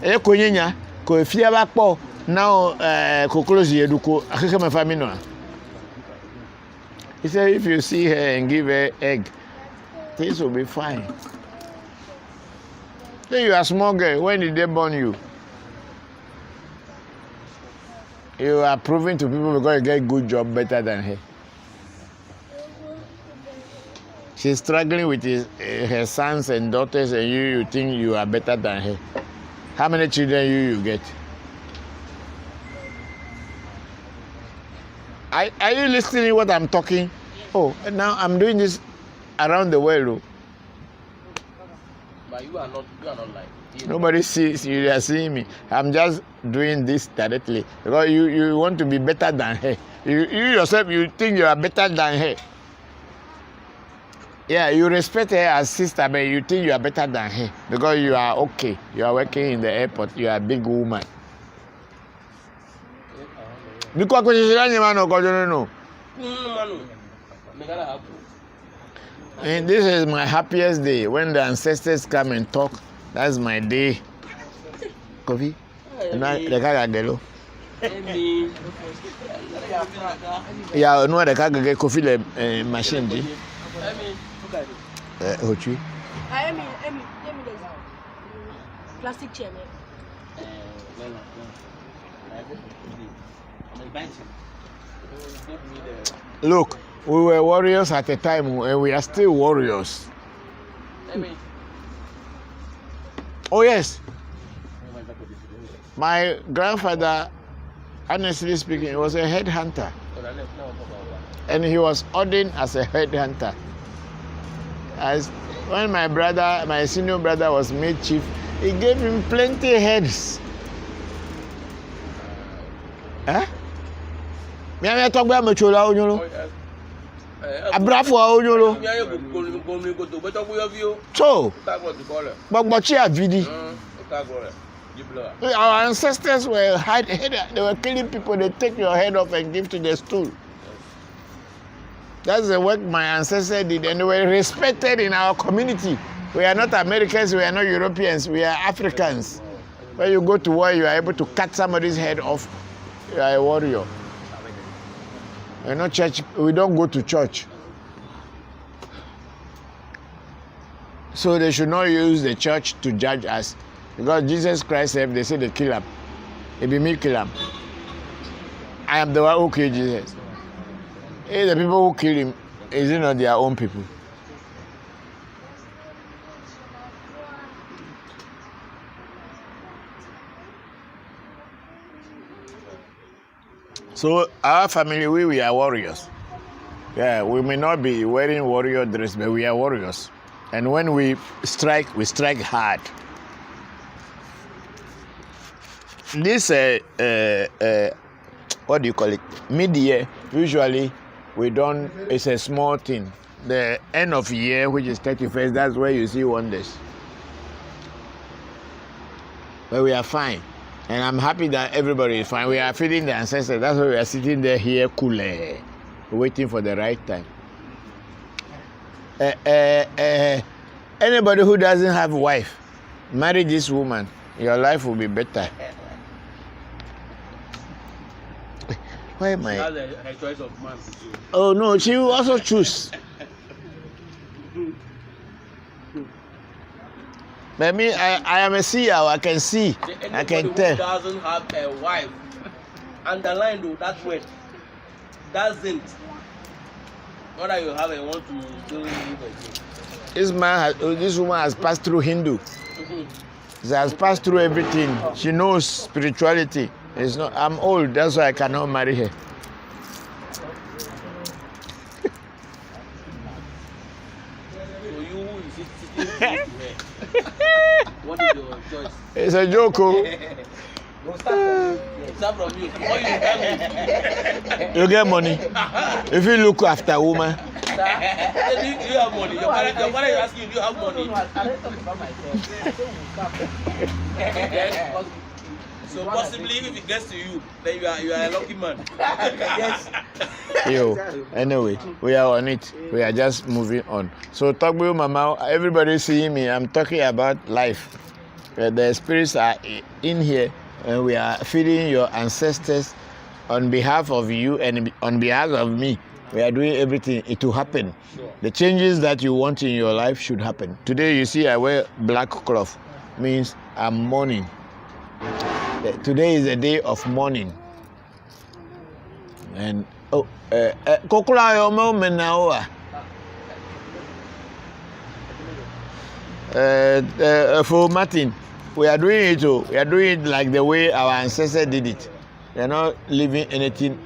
E konyenya ko fia ba kpo now ko close yeduko akeke my family no. He said if you see her and give her egg, things will be fine. Then you are small girl, when did they born you? You are proving to people because you get good job better than her. She's struggling with her sons and daughters, and you think you are better than her. How many children you get? Are you listening to what I'm talking? Oh, now I'm doing this around the world. But you are not like. Nobody sees you, they are seeing me. I'm just doing this directly because you want to be better than her. You yourself, you think you are better than her. Yeah, you respect her as sister, but you think you are better than her because you are okay. You are working in the airport. You are a big woman. Because no. And this is my happiest day when the ancestors come and talk. That's my day. Coffee? Yeah, no, the car get coffee machine. Hochi. Plastic chair. Look, we were warriors at a time and we are still warriors. Oh yes. My grandfather, honestly speaking, was a headhunter. And he was ordained as a headhunter. As when my senior brother was made chief, he gave him plenty heads. Huh? Me talk about machola onyolo. Abrafo onyolo. So, Bokbochi avidi. Our ancestors were they were killing people. They take your head off and give to the stool. That's the work my ancestors did, and they were respected in our community. We are not Americans, we are not Europeans, we are Africans. When you go to war, you are able to cut somebody's head off. You are a warrior. We're not church. We don't go to church. So they should not use the church to judge us. Because Jesus Christ said, they say they kill him. It be me kill him. I am the one who killed Jesus. Hey, the people who kill him, is it not their own people? So our family, we are warriors. Yeah, we may not be wearing warrior dress, but we are warriors. And when we strike hard. This, what do you call it? Mid-year, usually it's a small thing. The end of year, which is 31st, that's where you see wonders. But we are fine. And I'm happy that everybody is fine. We are feeding the ancestors. That's why we are sitting there here cool, waiting for the right time. Anybody who doesn't have a wife, marry this woman. Your life will be better. Why am She I? has a choice of man. Oh no, she will also choose. But me, I am a seer. I can see. I can Anybody who tell. doesn't have a wife, underline though that word. Doesn't. Whether you have a want to still live again. This woman has passed through Hindu. She has passed through everything. She knows spirituality. It's not. I'm old. That's why I cannot marry her. So you who is sitting close to her? What is your choice? It's a joke. Oh. Start from you. What you tell me? You get money. If you look after a woman. Do you have money? Your father is asking you, do you have money? So possibly if it gets to you, then you are a lucky man. Yes. Yo, anyway, we are on it. We are just moving on. So talk with Mama. Everybody seeing me. I'm talking about life. The spirits are in here, and we are feeding your ancestors on behalf of you and on behalf of me. We are doing everything. It will happen. Sure. The changes that you want in your life should happen. Today, you see, I wear black cloth. Means I'm mourning. Today is a day of mourning. And kokula yo mo menawa. For Martin, we are doing it. We are doing it like the way our ancestors did it. We are not leaving anything.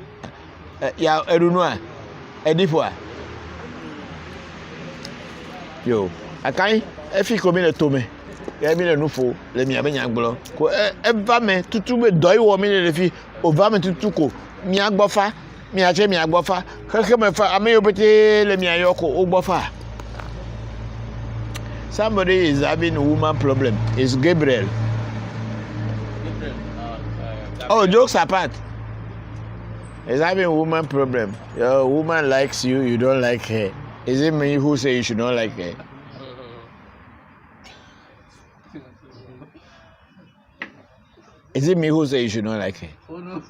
Yeah, Erunua, Edifua. Yo, I can't. If you come in to me. Ya mi le nufo le mi abenya gbolo ko e ba me tutu be doi wo mi le fi o ba me tutu ko mi agbofa mi ache mi agbofa keke me fa ame yo bete le mi ayoko o gbofa. Somebody is having a woman problem. It's Gabriel. Oh, jokes apart. He's having a woman problem. Your woman likes you, you don't like her. Is it me who say you should not like her? Is it me who say you should not like her? Oh no.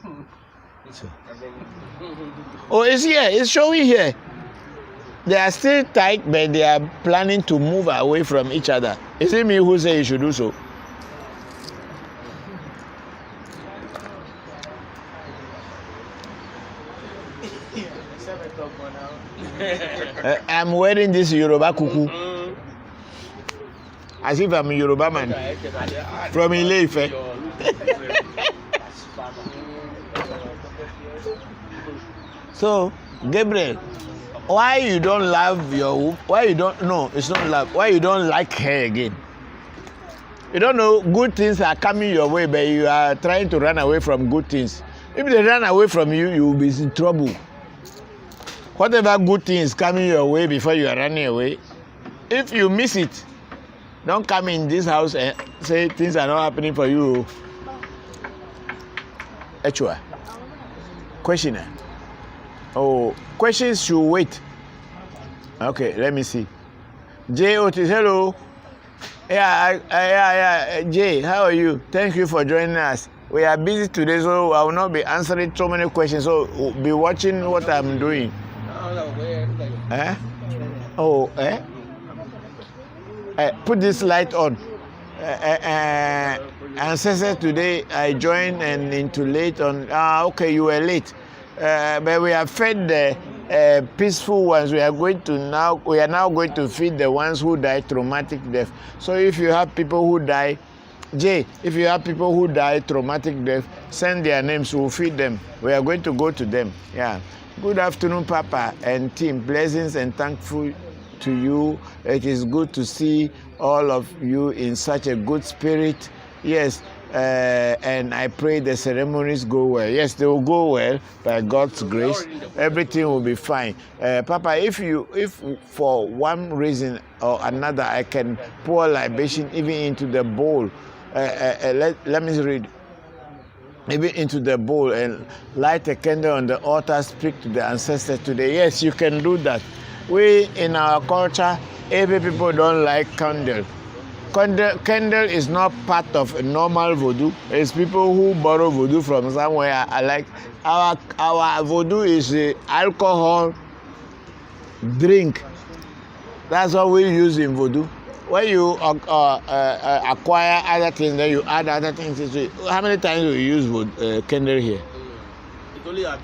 Oh, it's here. It's showing here. They are still tight, but they are planning to move away from each other. Is it me who say you should do so? I'm wearing this Yoruba kuku. As if I'm a Yoruba man from Ile-Ife. So, Gabriel, why you don't love your, why you don't, no, it's not love, why you don't like her again? You don't know good things are coming your way, but you are trying to run away from good things. If they run away from you, you will be in trouble. Whatever good thing is coming your way before you are running away, if you miss it, don't come in this house and say things are not happening for you. Echua. Questioner. Oh, questions should wait. Okay, let me see. Jay Otis, hello. Yeah, Jay, how are you? Thank you for joining us. We are busy today, so I will not be answering so many questions. So be watching what I'm doing. Eh? Oh, eh? Put this light on. Ancestor today, I joined and into late on. Okay, you were late. But we have fed the peaceful ones. We are now going to feed the ones who died traumatic death. So if you have people who die, Jay, if you have people who die traumatic death, send their names. We'll feed them. We are going to go to them. Yeah. Good afternoon, Papa and team. Blessings and thankful to you. It is good to see all of you in such a good spirit. Yes. And I pray the ceremonies go well. Yes, they will go well by God's grace. Everything will be fine. Papa, if for one reason or another I can pour libation even into the bowl, let me read. Maybe into the bowl and light a candle on the altar, speak to the ancestors today. Yes, you can do that. We in our culture, Every people don't like candle. Candle is not part of a normal voodoo. It's people who borrow voodoo from somewhere. I like our voodoo is alcohol drink. That's what we use in voodoo. When you acquire other things, then you add other things to it. How many times do you use candle here? It's only at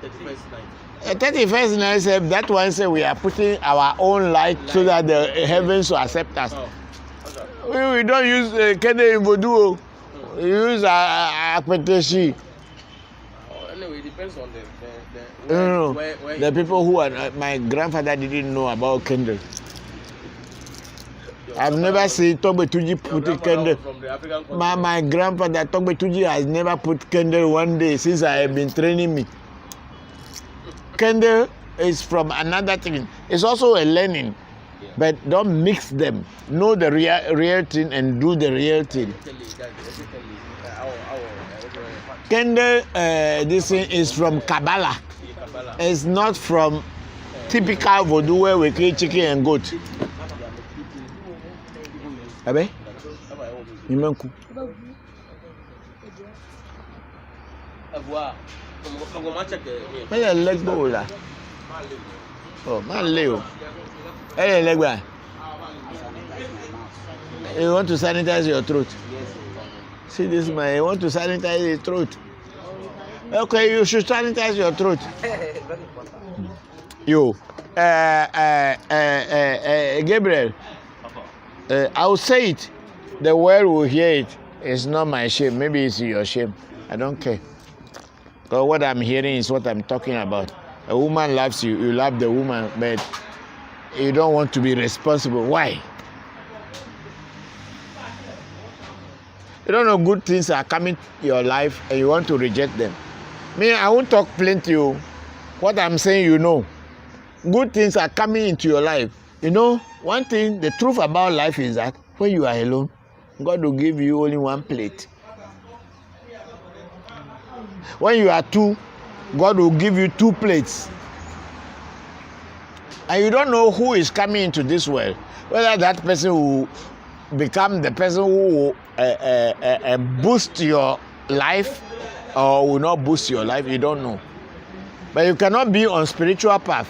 31st night. 31st night, that one say we are putting our own light so that the heavens will accept us. Oh. We don't use candle in voodoo. We use akpeteshi. Anyway, it depends on where the people who are. My grandfather didn't know about candle. I've never seen Togbe Tuji put a candle. My grandfather Togbe Tuji has never put candle one day since I have been training me. Candle is from another thing. It's also a learning, but don't mix them. Know the real thing and do the real thing. Candle, this thing is from Kabbalah. It's not from typical voodoo where we kill chicken and goat. Abe? Imanku. Mele legbo la. Oh, man leo. Ele legba. You want to sanitize your throat? See this man, you want to sanitize his throat. Okay, you should sanitize your throat. You, Gabriel, I will say it. The world will hear it. It's not my shame. Maybe it's your shame. I don't care. Because what I'm hearing is what I'm talking about. A woman loves you. You love the woman, but you don't want to be responsible. Why? You don't know good things are coming to your life and you want to reject them. Me, I won't talk plenty. What I'm saying, you know. Good things are coming into your life. You know, one thing, the truth about life is that when you are alone, God will give you only one plate. When you are two, God will give you 2 plates. And you don't know who is coming into this world. Whether that person will become the person who will boost your life or will not boost your life, you don't know. But you cannot be on spiritual path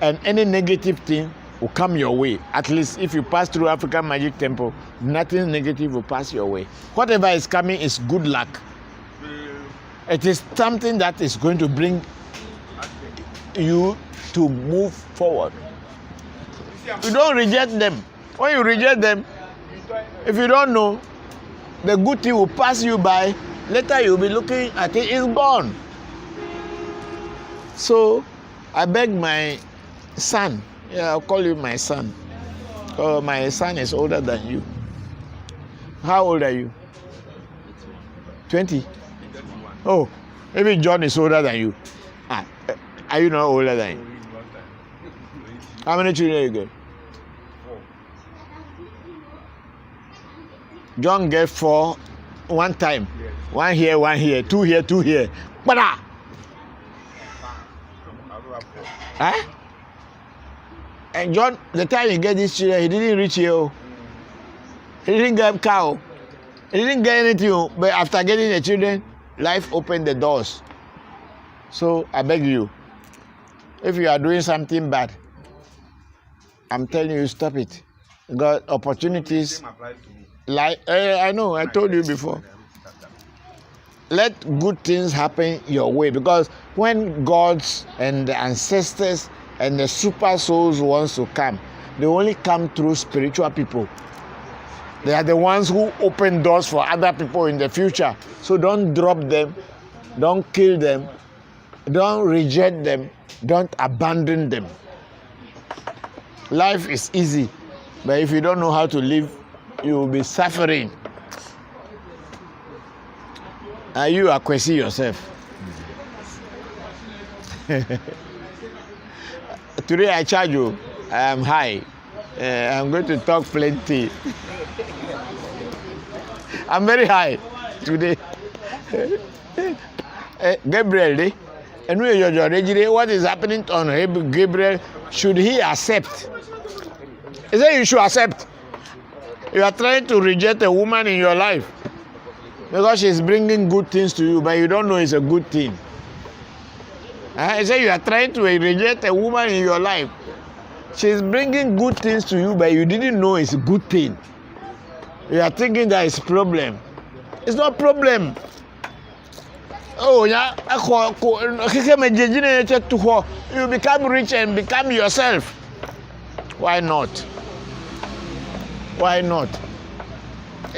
and any negative thing will come your way. At least if you pass through African Magic Temple, nothing negative will pass your way. Whatever is coming is good luck. It is something that is going to bring you to move forward. You don't reject them. When you reject them, if you don't know, the good thing will pass you by. Later you'll be looking at it, it's gone. So I beg my son, I'll call you my son. My son is older than you. How old are you? 20? Oh, maybe John is older than you. Are you not older than him? How many children you get? John get 4 one time. Yes. 1 here, 2 here, 2 here. Bada! Huh? And John, the time he get this children, he didn't reach here. He didn't get a cow. He didn't get anything. But after getting the children, life opened the doors. So I beg you, if you are doing something bad, I'm telling you, stop it. God, opportunities. Like I know, I told you before. Let good things happen your way, because when gods and the ancestors and the super souls wants to come, they only come through spiritual people. They are the ones who open doors for other people in the future. So don't drop them, don't kill them, don't reject them, don't abandon them. Life is easy, but if you don't know how to live, you will be suffering. Are you acquesting yourself? Today I charge you. I am high. I'm going to talk plenty. I'm very high today. Gabriel, what is happening on Gabriel? Should he accept? He said you should accept. You are trying to reject a woman in your life because she's bringing good things to you, but you don't know it's a good thing. He said you are trying to reject a woman in your life. She's bringing good things to you, but you didn't know it's a good thing. You are thinking that it's a problem. It's not a problem. Oh, yeah. You become rich and become yourself. Why not? Why not?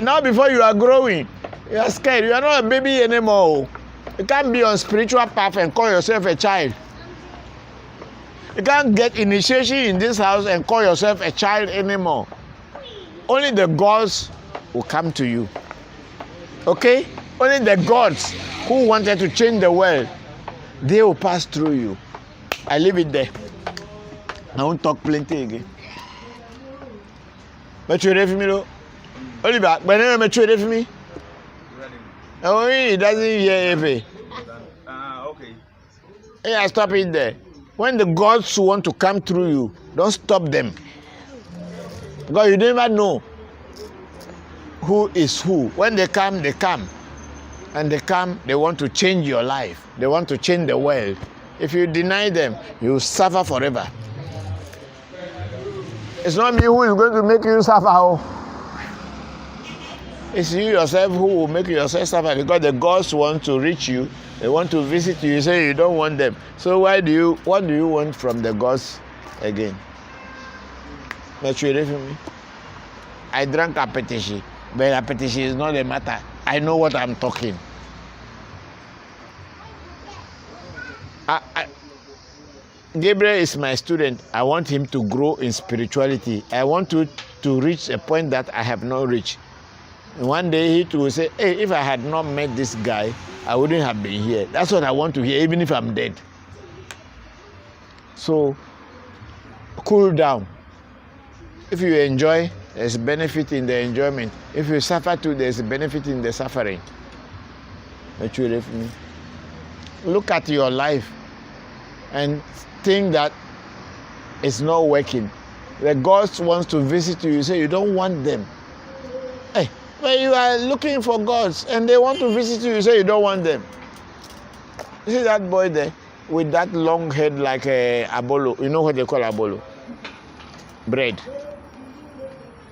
Now before you are growing, you are scared. You are not a baby anymore. You can't be on spiritual path and call yourself a child. You can't get initiation in this house and call yourself a child anymore. Only the gods will come to you. Okay? Only the gods who wanted to change the world, they will pass through you. I leave it there. I won't talk plenty again. But you ready for me, though? Oliver, whenever you ready for me? Oh, he doesn't hear if Okay. Yeah, stop it there. When the gods want to come through you, don't stop them. Because you never know who is who. When they come, they come. And they come, they want to change your life. They want to change the world. If you deny them, you will suffer forever. It's not me who is going to make you suffer. It's you yourself who will make yourself suffer because the gods want to reach you. They want to visit you. You say you don't want them. So what do you want from the gods again? But you ready for me? I drank appetition, but appetition is not the matter. I know what I'm talking. Gabriel is my student. I want him to grow in spirituality. I want to reach a point that I have not reached. And one day he will say, hey, if I had not met this guy, I wouldn't have been here. That's what I want to hear, even if I'm dead. So, cool down. If you enjoy, there's benefit in the enjoyment. If you suffer too, there's benefit in the suffering. But you left me. Look at your life and think that it's not working. The gods wants to visit you. You say you don't want them. Hey, but you are looking for gods and they want to visit you. You say you don't want them. You see that boy there with that long head like a abolo. You know what they call abolo? Bread.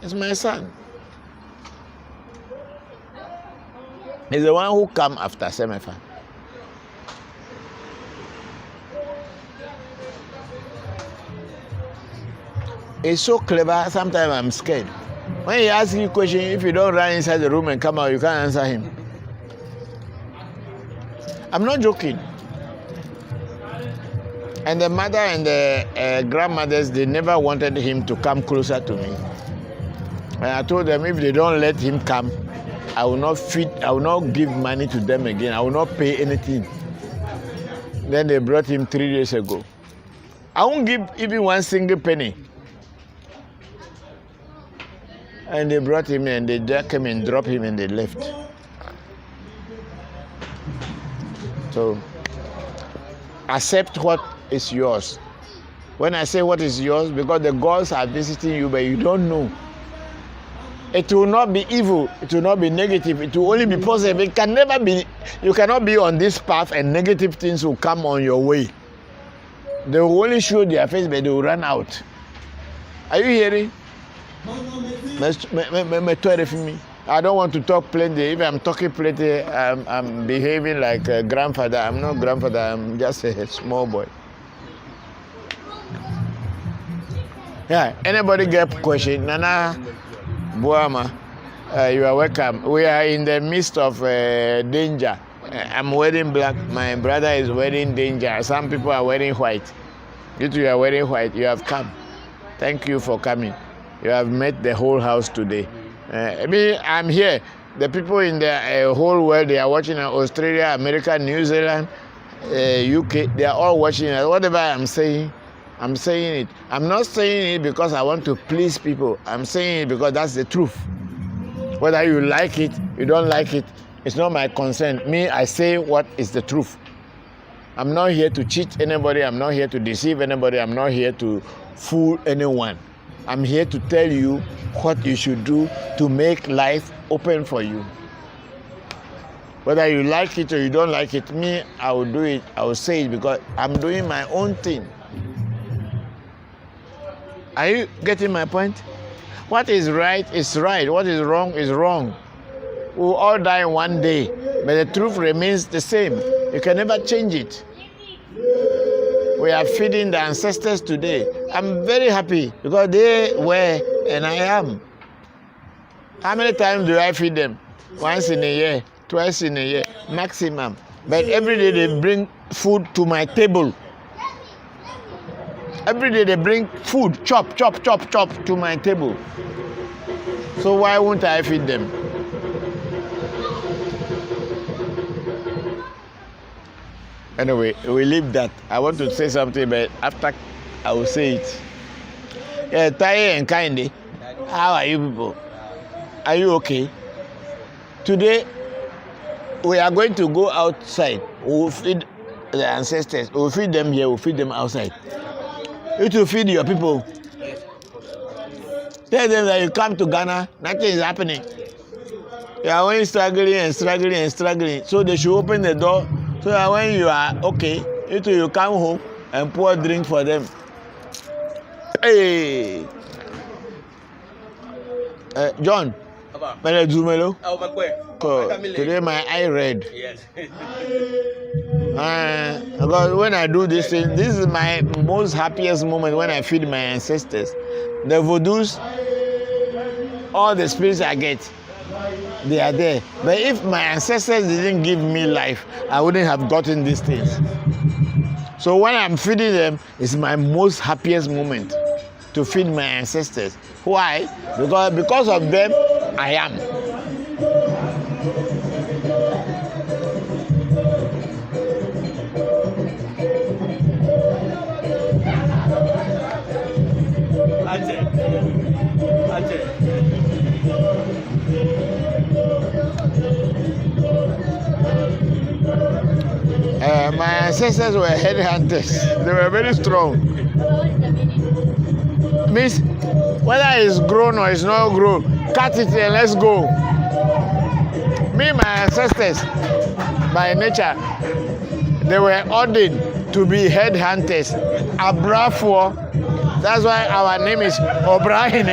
It's my son. He's the one who come after Semefa. He's so clever, sometimes I'm scared. When he asks you a question, if you don't run inside the room and come out, you can't answer him. I'm not joking. And the mother and the grandmothers, they never wanted him to come closer to me. And I told them if they don't let him come, I will not feed, I will not give money to them again. I will not pay anything. Then they brought him 3 days ago. I won't give even one single penny. And they brought him and they just came and dropped him and they left. So, accept what is yours. When I say what is yours, because the gods are visiting you, but you don't know. It will not be evil. It will not be negative. It will only be positive. It can never be. You cannot be on this path and negative things will come on your way. They will only show their face, but they will run out. Are you hearing? I don't want to talk plenty. If I'm talking plenty, I'm behaving like a grandfather. I'm not grandfather. I'm just a small boy. Yeah. Anybody get question? Nana Buama, you are welcome. We are in the midst of danger. I'm wearing black. My brother is wearing danger. Some people are wearing white. You two are wearing white. You have come. Thank you for coming. You have met the whole house today. I'm here. The people in the whole world, they are watching Australia, America, New Zealand, UK. They are all watching it. Whatever I'm saying it. I'm not saying it because I want to please people. I'm saying it because that's the truth. Whether you like it, you don't like it, it's not my concern. Me, I say what is the truth. I'm not here to cheat anybody. I'm not here to deceive anybody. I'm not here to fool anyone. I'm here to tell you what you should do to make life open for you. Whether you like it or you don't like it, me, I will do it. I will say it because I'm doing my own thing. Are you getting my point? What is right is right. What is wrong is wrong. We'll all die one day, but the truth remains the same. You can never change it. We are feeding the ancestors today. I'm very happy because they were and I am. How many times do I feed them? Once in a year, twice in a year, maximum. But every day they bring food to my table. Every day they bring food, chop to my table. So why won't I feed them? Anyway, we leave that. I want to say something, but after I will say it. Yeah, Taye and Kainde, how are you people? Are you okay? Today, we are going to go outside. We will feed the ancestors. We will feed them here, we will feed them outside. You to feed your people. Tell them that you come to Ghana, nothing is happening. You are only struggling. So they should open the door so that when you are okay, you come home and pour drink for them. Hey, John. Today my eye red. Yes. Because when I do this thing, this is my most happiest moment when I feed my ancestors. The vodus, all the spirits I get, they are there. But if my ancestors didn't give me life, I wouldn't have gotten these things. So when I'm feeding them, it's my most happiest moment to feed my ancestors. Why? Because of them, I am. My ancestors were headhunters. They were very strong. Means whether it's grown or it's not grown, cut it and let's go. Me, my ancestors, by nature, they were ordained to be headhunters. Abrafo. That's why our name is O'Brien.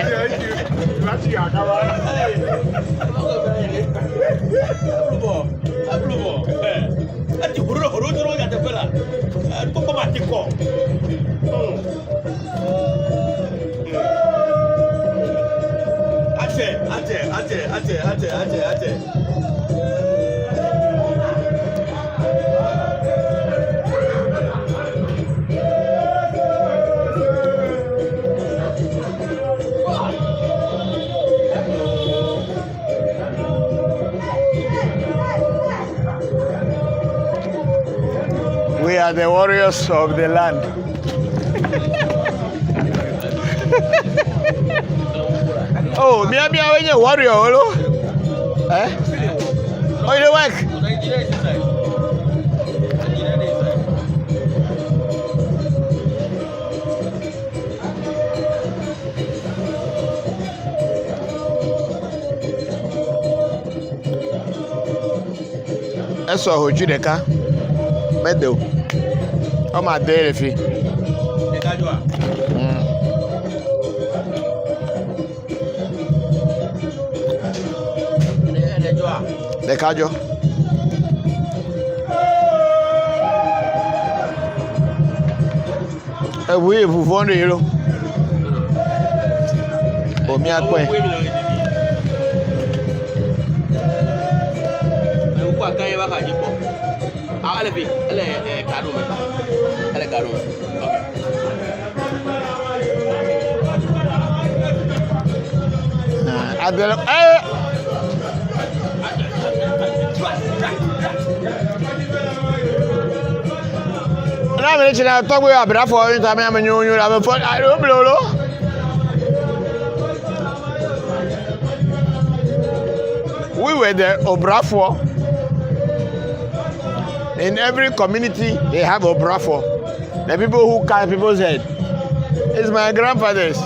We are the warriors of the land. Oh, me when you warrior, hello? Eh? Oh, you work? Eso hoju deka. Medo. O ma dere fi. Dekajo. We vuvondo yelo. Omi akwe. We were the Obrafo. In every community, they have Obrafo. The people who cut people's head. It's my grandfathers.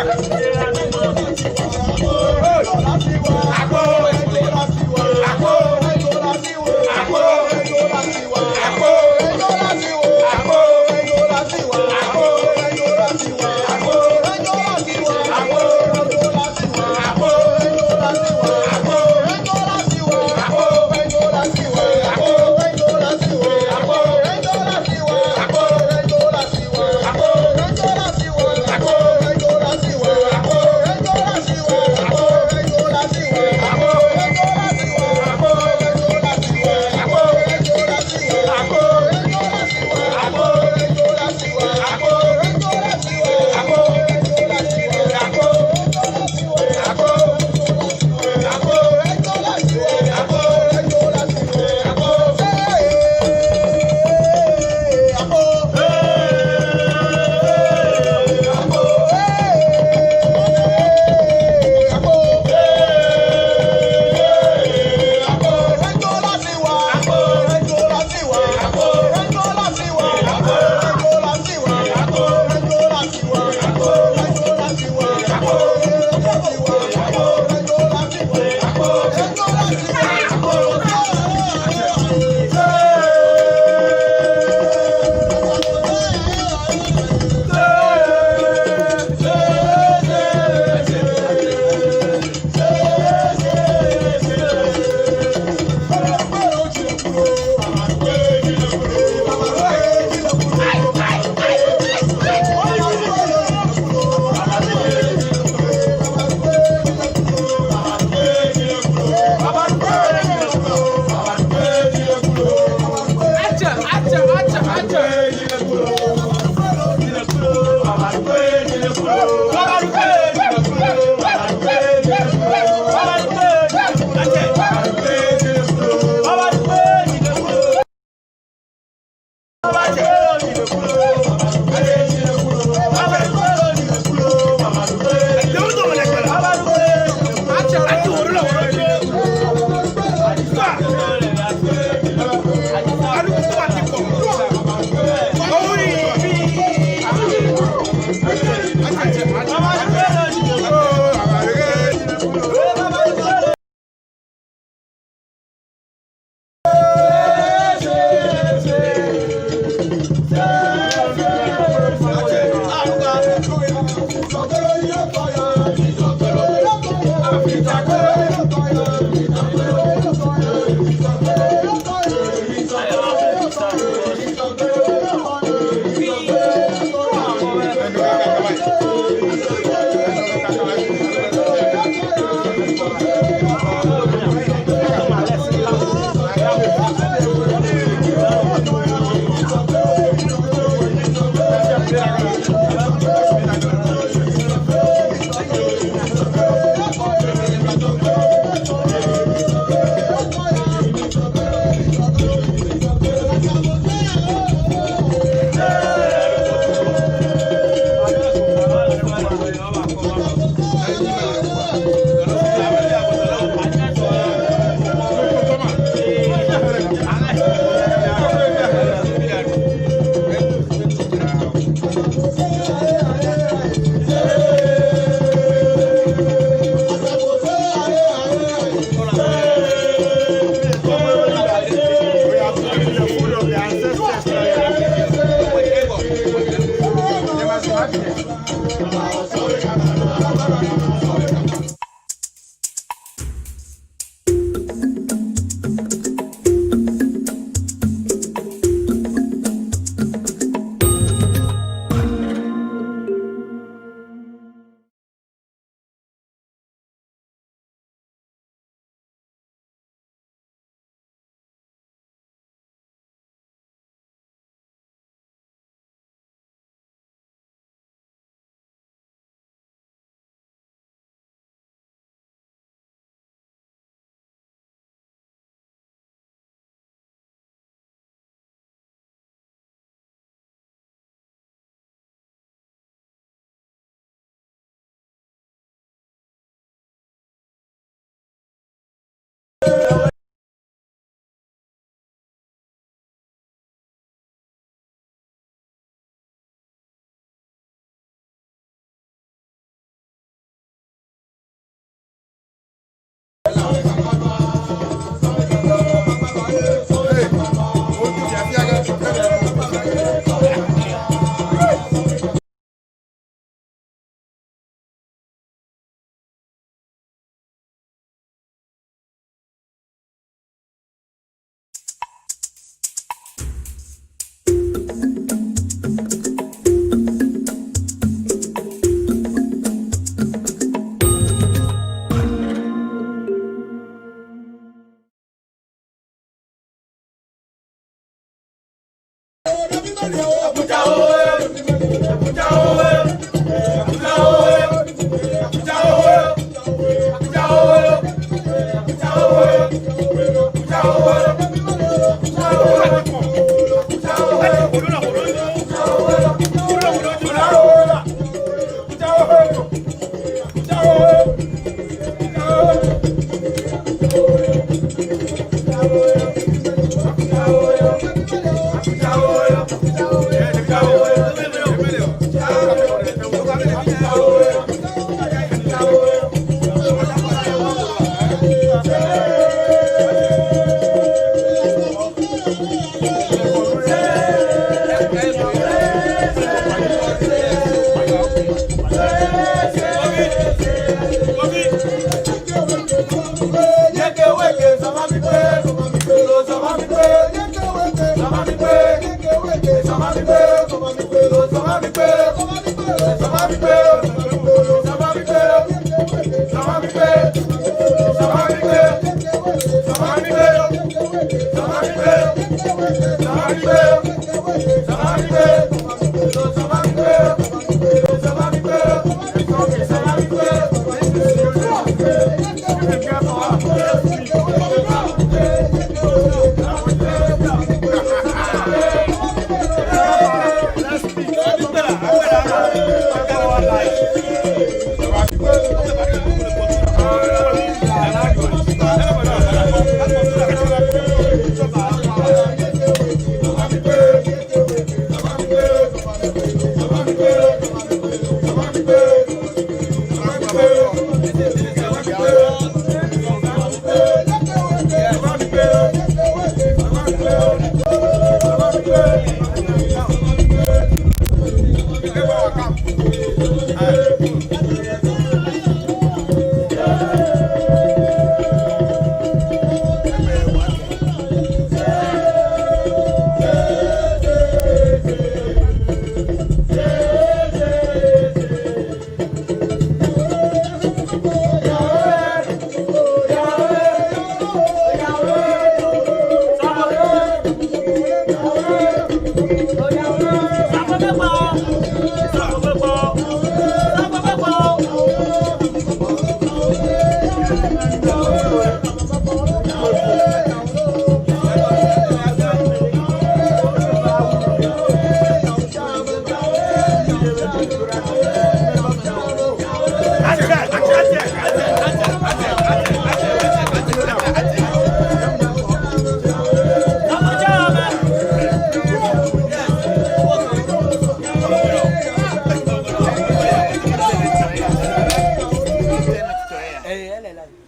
Apo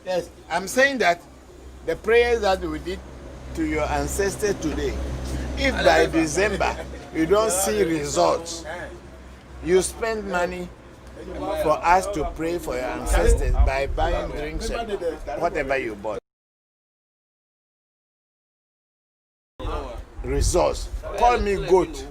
Yes, I'm saying that the prayers that we did to your ancestors today, if by December you don't see results, you spend money for us to pray for your ancestors by buying drinks and whatever you bought. Results. Call me goat.